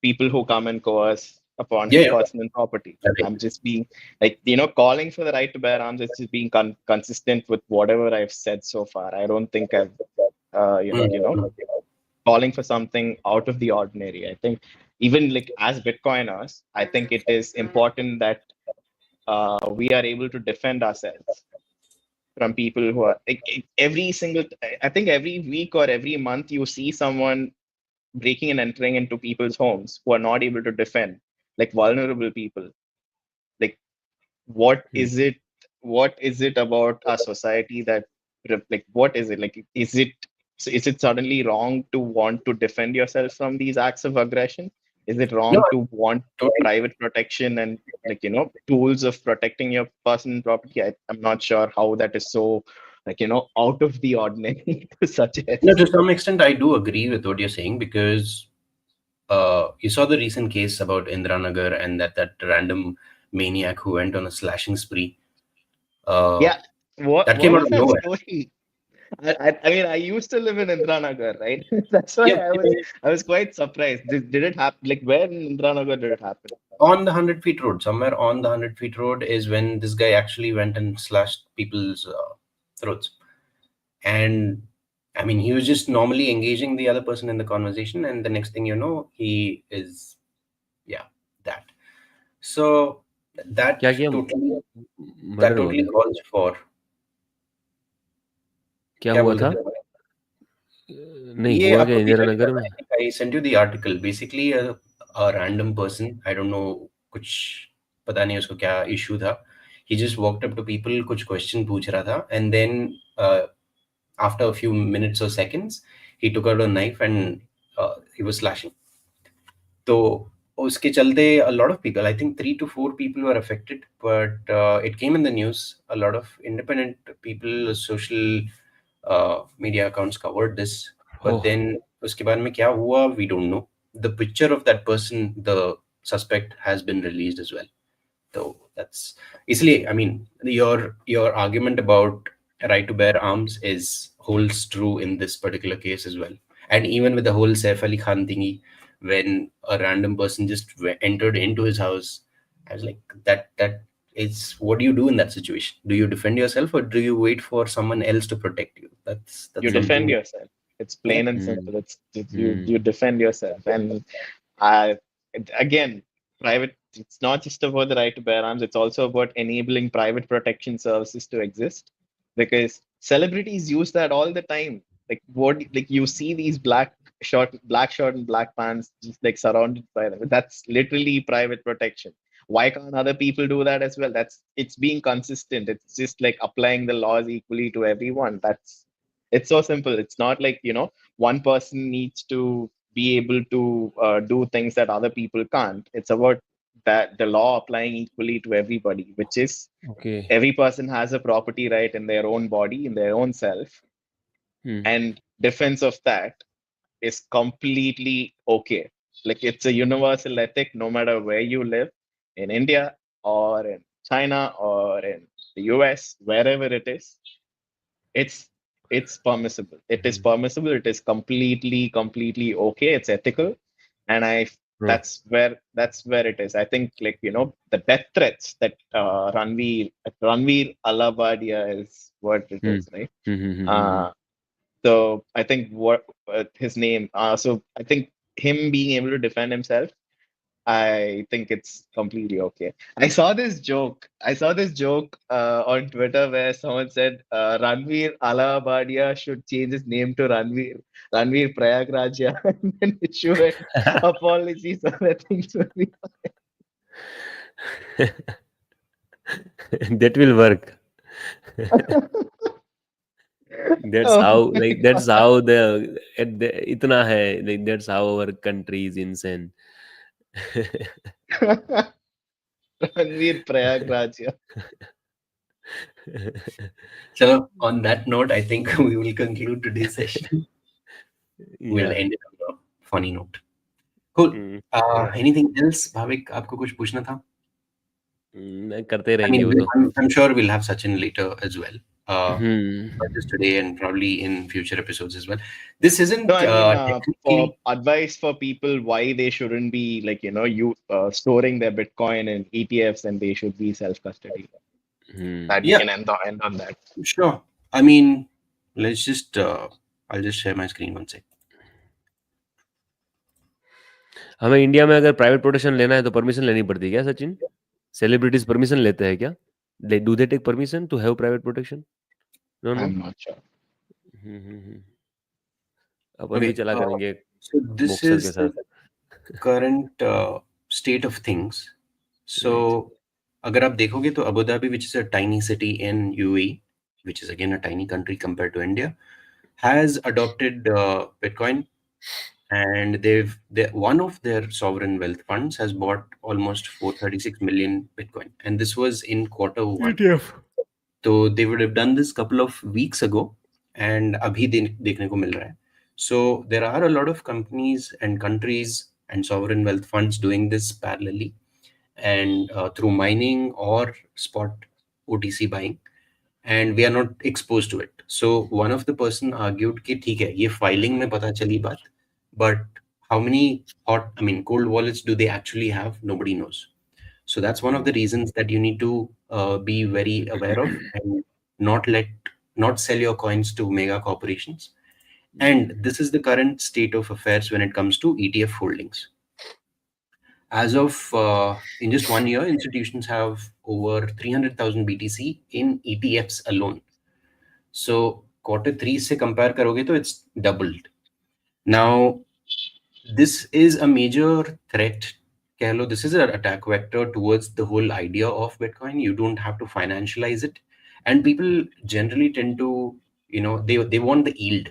people who come and coerce upon Yeah, his yeah. personal property. Correct. I'm just being like calling for the right to bear arms. It's just being consistent with whatever I've said so far. I don't think I've Mm. calling for something out of the ordinary. I think even like as Bitcoiners, I think it is important that we are able to defend ourselves from people who are like every single. I think every week or every month you see someone breaking and entering into people's homes who are not able to defend, like vulnerable people. Like what Hmm. is it about our society that like what is it like is it suddenly wrong to want to defend yourself from these acts of aggression? Is it No, wrong to want totally. private protection and like tools of protecting your personal property? I'm not sure how that is so like out of the ordinary to No, suggest. to some extent, I do agree with what you're saying because you saw the recent case about Indranagar and that random maniac who went on a slashing spree. Uh, Yeah, what that came what out is of that nowhere. story? I mean, I used to live in Indranagar, right? That's why Yeah, I was quite surprised. Did it happen? Like, where in Indranagar did it happen? on the 100 feet road, somewhere on the 100 feet road is when this guy actually went and slashed people's throats. And I mean, he was just normally engaging the other person in the conversation, and the next thing you know, he is, yeah, that. So that क्या किया? totally that murder हुआ totally क्या? calls for क्या क्या हुआ बोल था? रहे थे? नहीं ये हुआ क्या आपको इंदिरा देखा नहीं नगर पता? में? I think I sent you the article. Basically, a random person, I don't know, कुछ पता नहीं उसको क्या issue था. He just walked up to people, कुछ question पूछ रहा था, and then after a few minutes or seconds, he took out a knife and he was slashing. तो उसके चलते a lot of people, I think 3 to 4 people were affected, but it came in the news. A lot of independent people, social media accounts covered this, but oh, then उसके बाद में क्या हुआ, we don't know. The picture of that person, the suspect, has been released as well. So that's easily. I mean, your argument about right to bear arms is holds true in this particular case as well. And even with the whole Saif Ali Khan thingy, when a random person just entered into his house, I was like, that is what do you do in that situation? Do you defend yourself or do you wait for someone else to protect you? You That's defend something. yourself. It's Yeah. plain and hmm, simple. It's hmm, you defend yourself. And I again, private. It's not just about the right to bear arms. It's also about enabling private protection services to exist, because celebrities use that all the time. Like you see these black short and black pants just like surrounded by them. That's literally private protection. Why can't other people do that as well? It's being consistent. It's just like applying the laws equally to everyone. It's so simple. It's not like one person needs to be able to do things that other people can't. It's about that the law applying equally to everybody, which is okay, every person has a property right in their own body, in their own self, hmm, and defense of that is completely okay. Like it's a universal ethic, no matter where you live, in India or in China or in the US, wherever it is, it's it's permissible. It is permissible. It is completely okay. It's ethical, and true, that's where it is. I think like the death threats that Ranveer Alabadia is what it hmm, is, right? Hmm, So I think what his name. So I think him being able to defend himself, I think it's completely okay. I saw this joke on Twitter where someone said Ranveer Allahabadia should change his name to Ranveer Prayagrajya and then issue an apology so that things will be. that will work. That's Oh how, my like, that's God. how the इतना है, like, that's how our country is insane. Ranveer Prayagrajya. So on that note, I think we will conclude today's session. We'll Yeah. end it on a funny note. Cool. Yeah. Anything else, Bhavik? आपको कुछ पूछना था? करते I रहेंगे mean, वो तो. I'm sure we'll have Sachin later as well. Not Hmm. just today and probably in future episodes as well. This No, isn't I mean, for technically. advice for people why they shouldn't be like, you storing their Bitcoin in ETFs and they should be self-custody. That we Hmm. Yeah, can end on that. sure. I mean, let's just. I'll just share my screen one sec. हमें India में अगर private protection लेना है तो permission लेनी पड़ती है क्या सचिन? सेलिब्रिटीज परमिशन लेते हैं क्या? Do they take permission to have private protection? No no. I'm not sure. अपन भी Okay. चला करेंगे So this बॉक्सर के is the साथ. current state of things. So, right. अगर आप देखोगे तो Abu Dhabi, which is a tiny city in UAE, which is again a tiny country compared to India, has adopted Bitcoin, and one of their sovereign wealth funds has bought almost 436 million Bitcoin, and this was in quarter one. ETF. So they would have done this couple of weeks ago, and abhi देखने को मिल रहा है. So there are a lot of companies and countries and sovereign wealth funds doing this parallelly, and through mining or spot OTC buying, and we are not exposed to it. So one of the person argued कि ठीक है ये filing में पता चली बात, but how many cold wallets do they actually have? Nobody knows. So that's one of the reasons that you need to be very aware of, and not let not sell your coins to mega corporations. And this is the current state of affairs when it comes to ETF holdings. As of in just 1 year, institutions have over 300,000 BTC in ETFs alone. So quarter three se compare karoge to it's doubled. Now this is a major threat. Kehlo, this is an attack vector towards the whole idea of Bitcoin. You don't have to financialize it, and people generally tend to, they want the yield.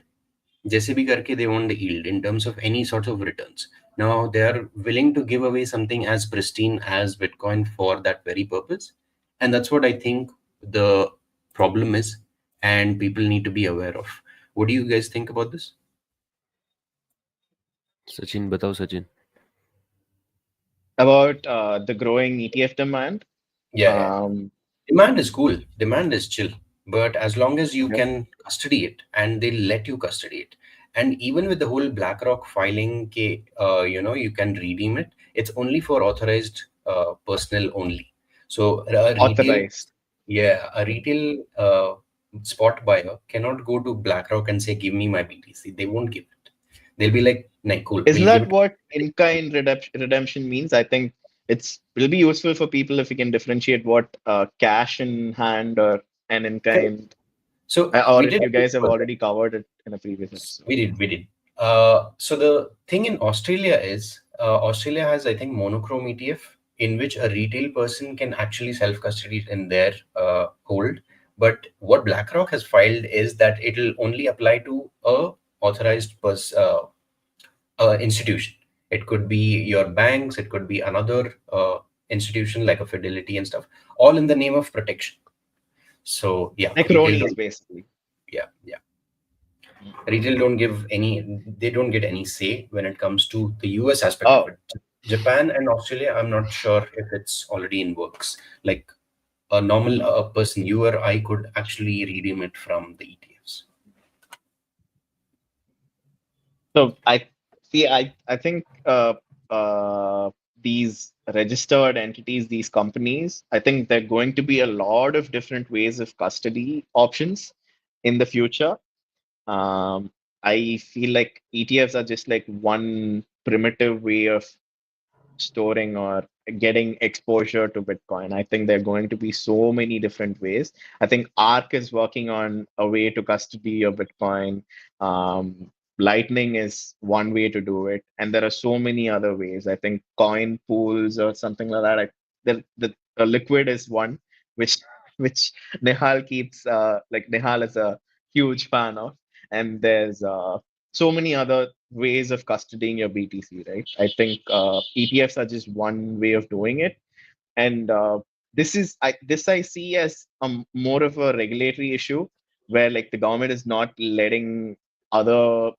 जैसे भी करके they want the yield in terms of any sorts of returns. Now they are willing to give away something as pristine as Bitcoin for that very purpose, and that's what I think the problem is, and people need to be aware of. What do you guys think about this? Sachin बताओ Sachin. About the growing ETF demand. Yeah, yeah. Um, Demand is cool. Demand is chill. But as long as you yeah, can custody it and they let you custody it. And even with the whole BlackRock filing, you can redeem it. It's only for authorized personnel only. So authorized. a retail spot buyer cannot go to BlackRock and say, "Give me my BTC." They won't give it. They'll be like, "Nah, cool. Isn't We'll give that it." what in-kind redemption means? I think will be useful for people if we can differentiate what cash in hand or an Correct. in-kind, So or we if did. you guys have already covered it in a previous episode. We did. So the thing in Australia is Australia has, I think, monochrome ETF in which a retail person can actually self-custody it in their hold. But what BlackRock has filed is that it'll only apply to a authorized institution. It could be your banks, it could be another institution like a Fidelity and stuff, all in the name of protection. So yeah, Like retail cronies, don't. basically. Yeah. Retail don't give any, they don't get any say when it comes to the US aspect of Oh, it. Japan and Australia, I'm not sure if it's already in works. Like a normal person, you or I could actually redeem it from the ETFs. so I think these registered entities, these companies, I think there are going to be a lot of different ways of custody options in the future. Um, I feel like ETFs are just like one primitive way of storing or getting exposure to Bitcoin. I think there are going to be so many different ways. I think Arc is working on a way to custody your Bitcoin. Lightning is one way to do it, and there are so many other ways. I think coin pools or something like that. The liquid is one, which which Nihal keeps like Nihal is a huge fan of, and there's so many other ways of custodying your BTC, right? I think ETFs are just one way of doing it, and this I see as more of a regulatory issue where like the government is not letting other.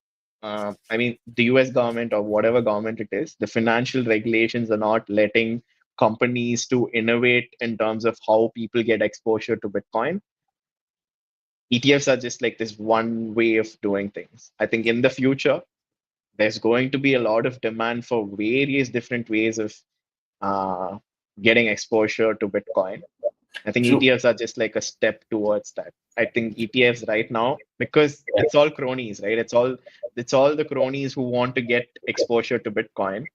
I mean, the U.S. government or whatever government it is, the financial regulations are not letting companies to innovate in terms of how people get exposure to Bitcoin, ETFs are just like this one way of doing things. I think in the future, there's going to be a lot of demand for various different ways of uh, getting exposure to Bitcoin. I think True. ETFs are just like a step towards that. I think ETFs right now, because Yeah, it's all cronies, right? It's all the cronies who want to get exposure to Bitcoin.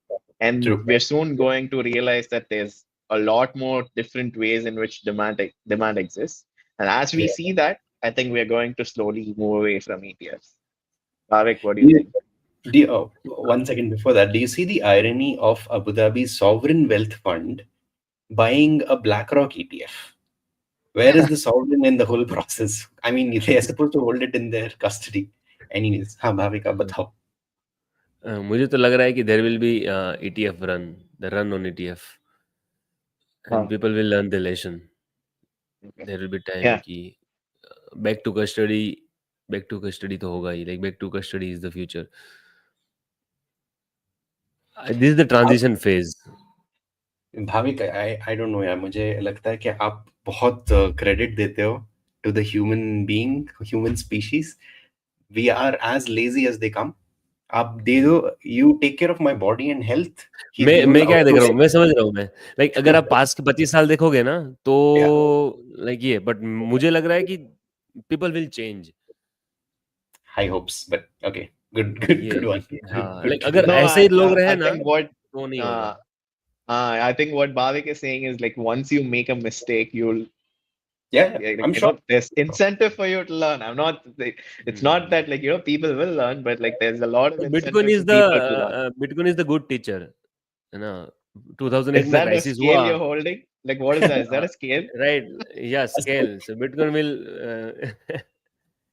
And true. we're soon going to realize that there's a lot more different ways in which demand exists. And as we Yeah. see that, I think we're going to slowly move away from ETFs. Bhavik, what do you Do you, think? one second before that, do you see the irony of Abu Dhabi's sovereign wealth fund buying a BlackRock ETF? Where is the sovereign in the whole process? I mean, they are supposed to hold it in their custody. Anyways, हाँ भाविक आप बताओ. मुझे तो लग रहा है कि there will be ETF रन, the run on ETF, and Huh. People will learn the lesson. Okay. There will be time Yeah. कि back to custody, back to custody तो होगा ही, like back to custody is the future. This is the transition phase. Bhavik, I don't know यार, मुझे लगता है कि आप बहुत क्रेडिट देते हो to the human being, human species. We are as lazy as they come. आप दे दो, you take care of my body and health, कि यू विल मैं क्या देख रहा हूँ, आउटलुक. मैं समझ रहा हूँ. मैं लाइक अगर आप पास के 25 साल देखोगे ना तो या लाइक ये, बट मुझे लग रहा है कि people will change. High hopes, but okay. Good good ये गुड वन. हाँ, गुड लाइक टू अगर नो. No, ऐसे ही लोग रहे I ना think what तो नहीं uh, होगा. I think what Bhavik is saying is like once you make a mistake, you'll Yeah, yeah, like I'm sure. there's incentive for you to learn. I'm not it's not that like people will learn, but like there's a lot of bitcoin incentive is for the people to learn. Bitcoin is the good teacher, है ना. 2008 Is में that a crisis scale हुआ. you're holding? Like what is that? Is that a scale? Right, या scale. So bitcoin will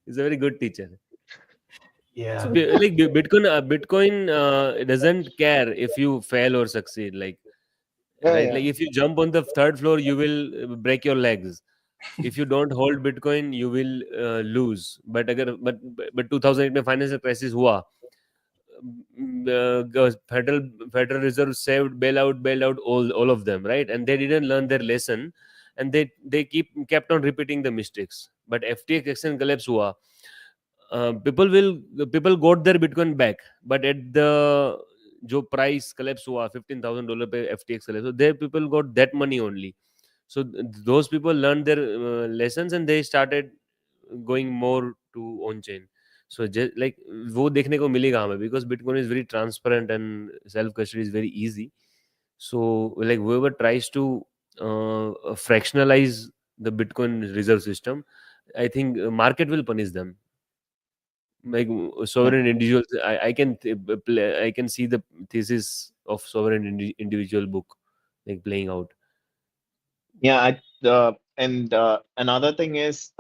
is a very good teacher. So Yeah. like Bitcoin doesn't care if you fail or succeed. Like, Yeah, right, yeah. like if you jump on the third floor, you will break your legs. If you don't hold Bitcoin, you will lose. But अगर but 2008 में financial crisis हुआ, Federal Reserve saved, bailed out all of them, right? And they didn't learn their lesson, and they kept on repeating the mistakes. But FTX exchange collapse हुआ, people got their Bitcoin back, but at the जो price collapse हुआ $15,000 पे FTX collapse, so there people got that money only. So those people learned their lessons and they started going more to on chain. So just like वो देखने को मिलेगा हमें, because Bitcoin is very transparent and self custody is very easy. So like whoever tries to fractionalize the Bitcoin reserve system, I think market will punish them. Like Yeah. sovereign individuals, I can see the thesis of sovereign individual book like playing out. Yeah, and another thing is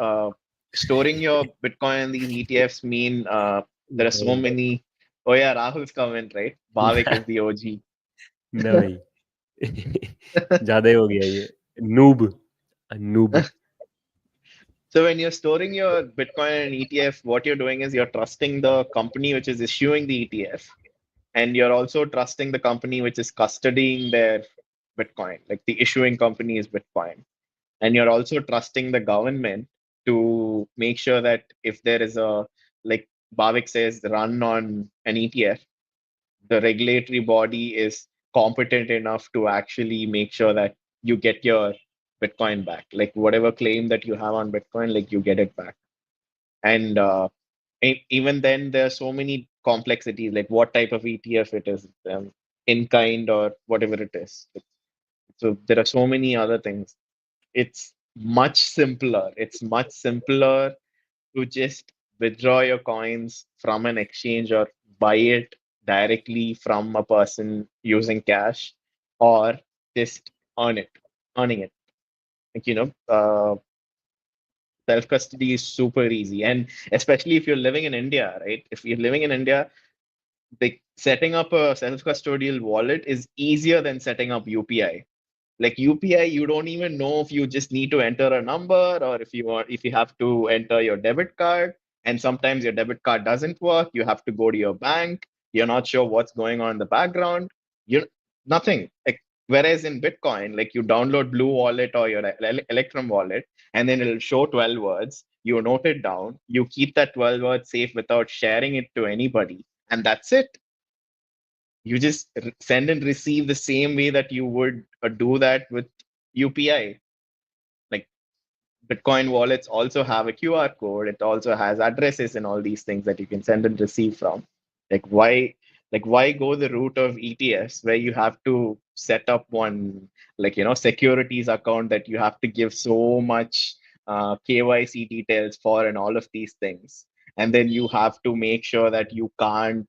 storing your Bitcoin in these ETFs mean there are so many. Oh yeah, Rahul's comment, right? Bhavik is the OG. ना भाई. ज्यादा ही हो गया ये. Noob, noob. So when you're storing your Bitcoin in ETF, what you're doing is you're trusting the company which is issuing the ETF, and you're also trusting the company which is custodying their Bitcoin. Like the issuing company is Bitcoin, and you're also trusting the government to make sure that if there is a, like Bhavik says, run on an ETF, the regulatory body is competent enough to actually make sure that you get your Bitcoin back. Like whatever claim that you have on Bitcoin, like you get it back. And even then, there are so many complexities, like what type of ETF it is, in kind or whatever it is. So there are so many other things. It's much simpler. It's much simpler to just withdraw your coins from an exchange or buy it directly from a person using cash, or just earn it, earning it. Like, self custody is super easy. And especially if you're living in India, right? If you're living in India, like setting up a self custodial wallet is easier than setting up UPI. Like UPI, you don't even know if you just need to enter a number or if you have to enter your debit card. And sometimes your debit card doesn't work. You have to go to your bank. You're not sure what's going on in the background. You're nothing. Like Whereas in Bitcoin, like you download Blue Wallet or your Electrum wallet, and then it'll show 12 words. You note it down. You keep that 12 words safe without sharing it to anybody. And that's it. You just send and receive the same way that you would do that with UPI. Like Bitcoin wallets also have a QR code. It also has addresses and all these things that you can send and receive from. Like why, like why go the route of ETFs where you have to set up one, like securities account that you have to give so much KYC details for and all of these things, and then you have to make sure that you can't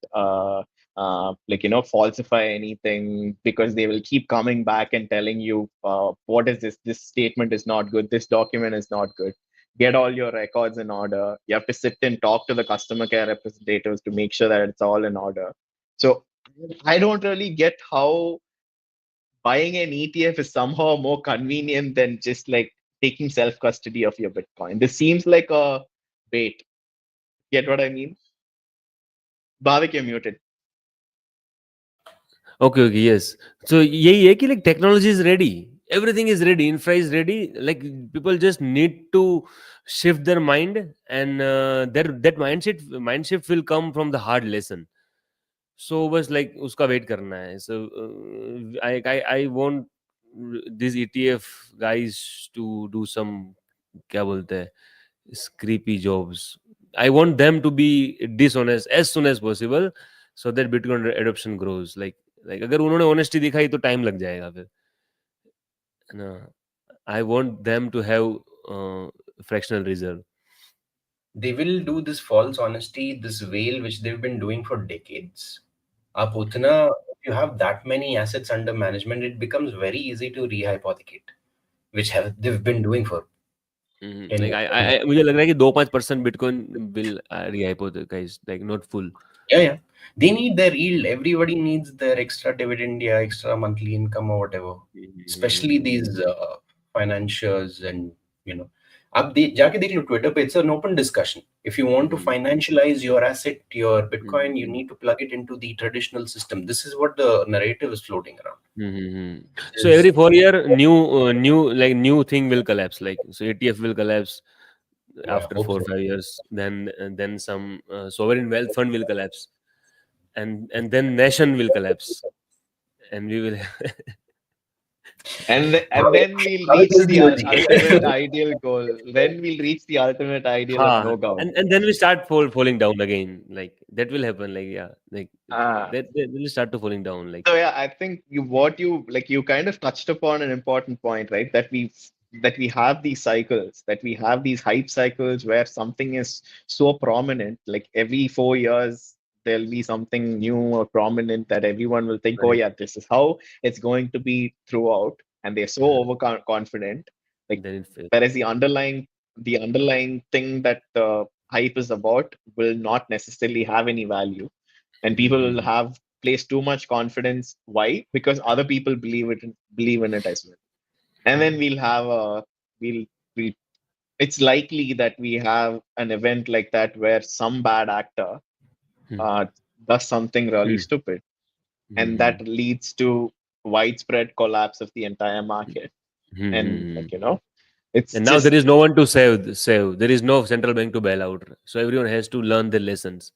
falsify anything, because they will keep coming back and telling you, what is this statement is not good, this document is not good. Get all your records in order. You have to sit and talk to the customer care representatives to make sure that it's all in order. So I don't really get how buying an ETF is somehow more convenient than just like taking self custody of your Bitcoin. This seems like a bait. Get what I mean? Bhavik, you're muted. Okay, okay, yes. So यही है कि like technology is ready, everything is ready, infra is ready. Like people just need to shift their mind, and that mind shift will come from the hard lesson. So बस like उसका wait करना है. So I want these ETF guys to do some, क्या बोलते हैं, creepy jobs. I want them to be dishonest as soon as possible, so that Bitcoin adoption grows. Like अगर उन्होंने honesty दिखाई तो time लग जाएगा फिर, है ना. I want them to have fractional reserve. They will do this false honesty, this veil, which they've been doing for decades. आप उतना, if you have that many assets under management, it becomes very easy to rehypothecate, which they've been doing for 10 Like years. मुझे लग रहा है कि 2-5% Bitcoin will rehypothecate, like not full. Yeah. They need their yield. Everybody needs their extra dividend, yeah, extra monthly income or whatever. Especially these financiers, and आप जाके देख लो Twitter पे, it's an open discussion. If you want to financialize your asset, your Bitcoin, you need to plug it into the traditional system. This is what the narrative is floating around. So every 4 year, new thing will collapse. Like so, ETF will collapse after hope 4 or so. 5 years. Then some sovereign wealth fund will collapse, and then nation will collapse, and we will. And then we'll Bhavik reach is the the OG. ultimate ideal goal. Then we'll reach the ultimate ideal of Ha, no government. and then we start falling down again. Like that will happen. Like yeah, like Ah. that will start to falling down. Like So yeah, I think you kind of touched upon an important point, right? That we have these cycles, that we have these hype cycles where something is so prominent, like every 4 years there'll be something new or prominent that everyone will think, oh right. yeah, this is how it's going to be throughout, and they're so overconfident. Like Then it fails. whereas the underlying thing that the hype is about will not necessarily have any value, and people will have placed too much confidence. Why? Because other people believe in it as well. And then we'll it's likely that we have an event like that where some bad actor uh, does something really stupid, and that leads to widespread collapse of the entire market. And it's And now there just is no one to save. There is no central bank to bail out. So everyone has to learn their lessons.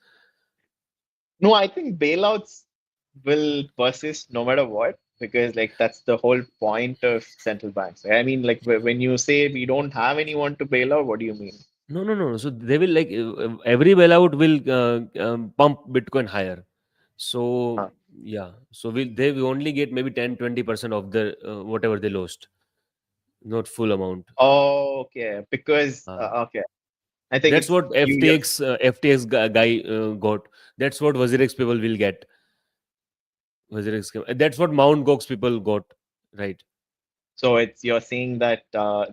no. I think bailouts will persist no matter what, because like that's the whole point of central banks. I mean, like when you say we don't have anyone to bail out, what do you mean? No. So they will like every bailout will pump Bitcoin higher. So Huh. yeah, so they will only get maybe 10-20% of the whatever they lost, not full amount. Oh, okay. Because Uh, okay, I think that's it's what few years. FTX guy got. That's what WazirX people will get. That's what Mount Gox people got, right? So you're saying that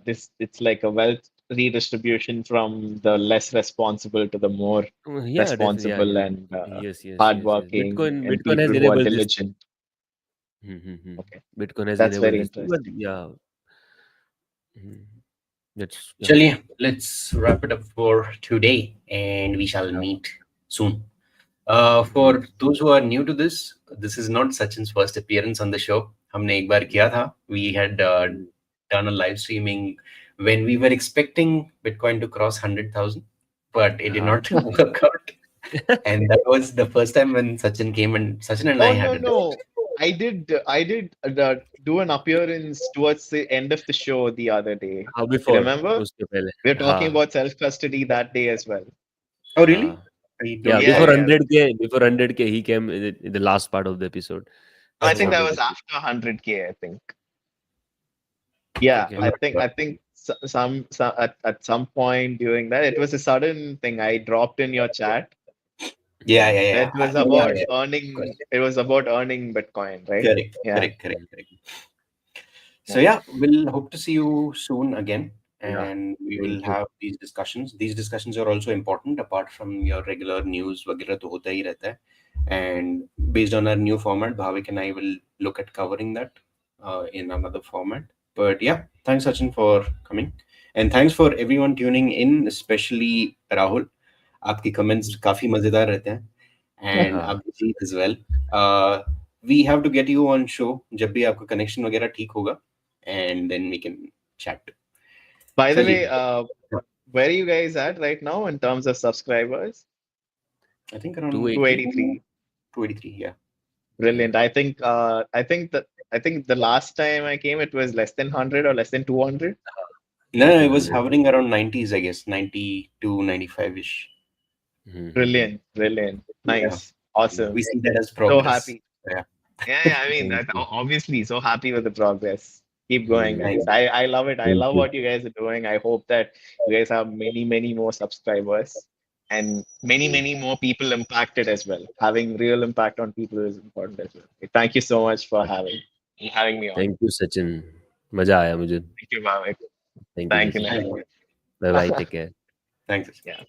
it's like a wealth redistribution from the less responsible to the more Yeah, definitely. Yeah, responsible yeah. and Yes. hardworking and Bitcoin has people who are enabled this thing. diligent. Okay, Bitcoin has that's enabled very this thing, but interesting. yeah, mhm. That's yeah. Chaliye, let's wrap it up for today, and we shall meet soon. For those who are new to this is not Sachin's first appearance on the show. हमने एक बार किया था. We had done a live streaming when we were expecting Bitcoin to cross 100,000, but it did not work out. And that was the first time when Sachin came, and Sachin and I Oh had no, a no. I did do an appearance towards the end of the show the other day. हाँ, You before remember? उसके पहले. We were talking हाँ, about self-custody that day as well. Oh, really? हाँ. I Yeah, don't Yeah, before recall. yeah. 100K he came in the last part of the episode. I Acha, think Before that the was after 100K, I think. Yeah, okay. I'm I not think sure. I think some at some point during that it was a sudden thing I dropped in your chat. Yeah, yeah, yeah. It was Yeah, about yeah. earning. It was about earning Bitcoin, right? Correct, Yeah. correct, correct, Mm. correct. So Nice. yeah, we'll hope to see you soon again, Yeah, and we will thank you. have these discussions. These discussions are also important apart from your regular news वगैरह तो होता ही रहता है. And based on our new format, Bhavik and I will look at covering that in another format. But yeah, thanks Sachin for coming, and thanks for everyone tuning in, especially Rahul. आपकी comments काफी मजेदार रहते हैं, and हाँ, Abhijit as well. Uh, we have to get you on show जब भी आपका connection वगैरह ठीक होगा, and then we can chat. By the way, Sajid, where are you guys at right now in terms of subscribers? I think around 280. 283. 283. Yeah. Brilliant. I think the last time I came it was less than 100 or less than 200. No, Less no, it than was 100. hovering around 90s, I guess, 92, 95-ish. Mm-hmm. Brilliant. Brilliant. Yeah. Nice. Awesome. We see that as So progress. happy. Yeah. Yeah, yeah. I mean, Thank you. obviously, so happy with the progress. Keep going, Mm, guys. Thanks. I love it. I thank love you. what you guys are doing. I hope that you guys have many, many more subscribers and many, Mm. many more people impacted as well. Having real impact on people is important as well. Thank you so much for having me on. Thank you, Sachin. मजा आया मुझे. Thank you, Bhavik. Thank you, Thank you, Sachin. Thanks. Nihal. Bye bye. Take care. Thanks. Yeah.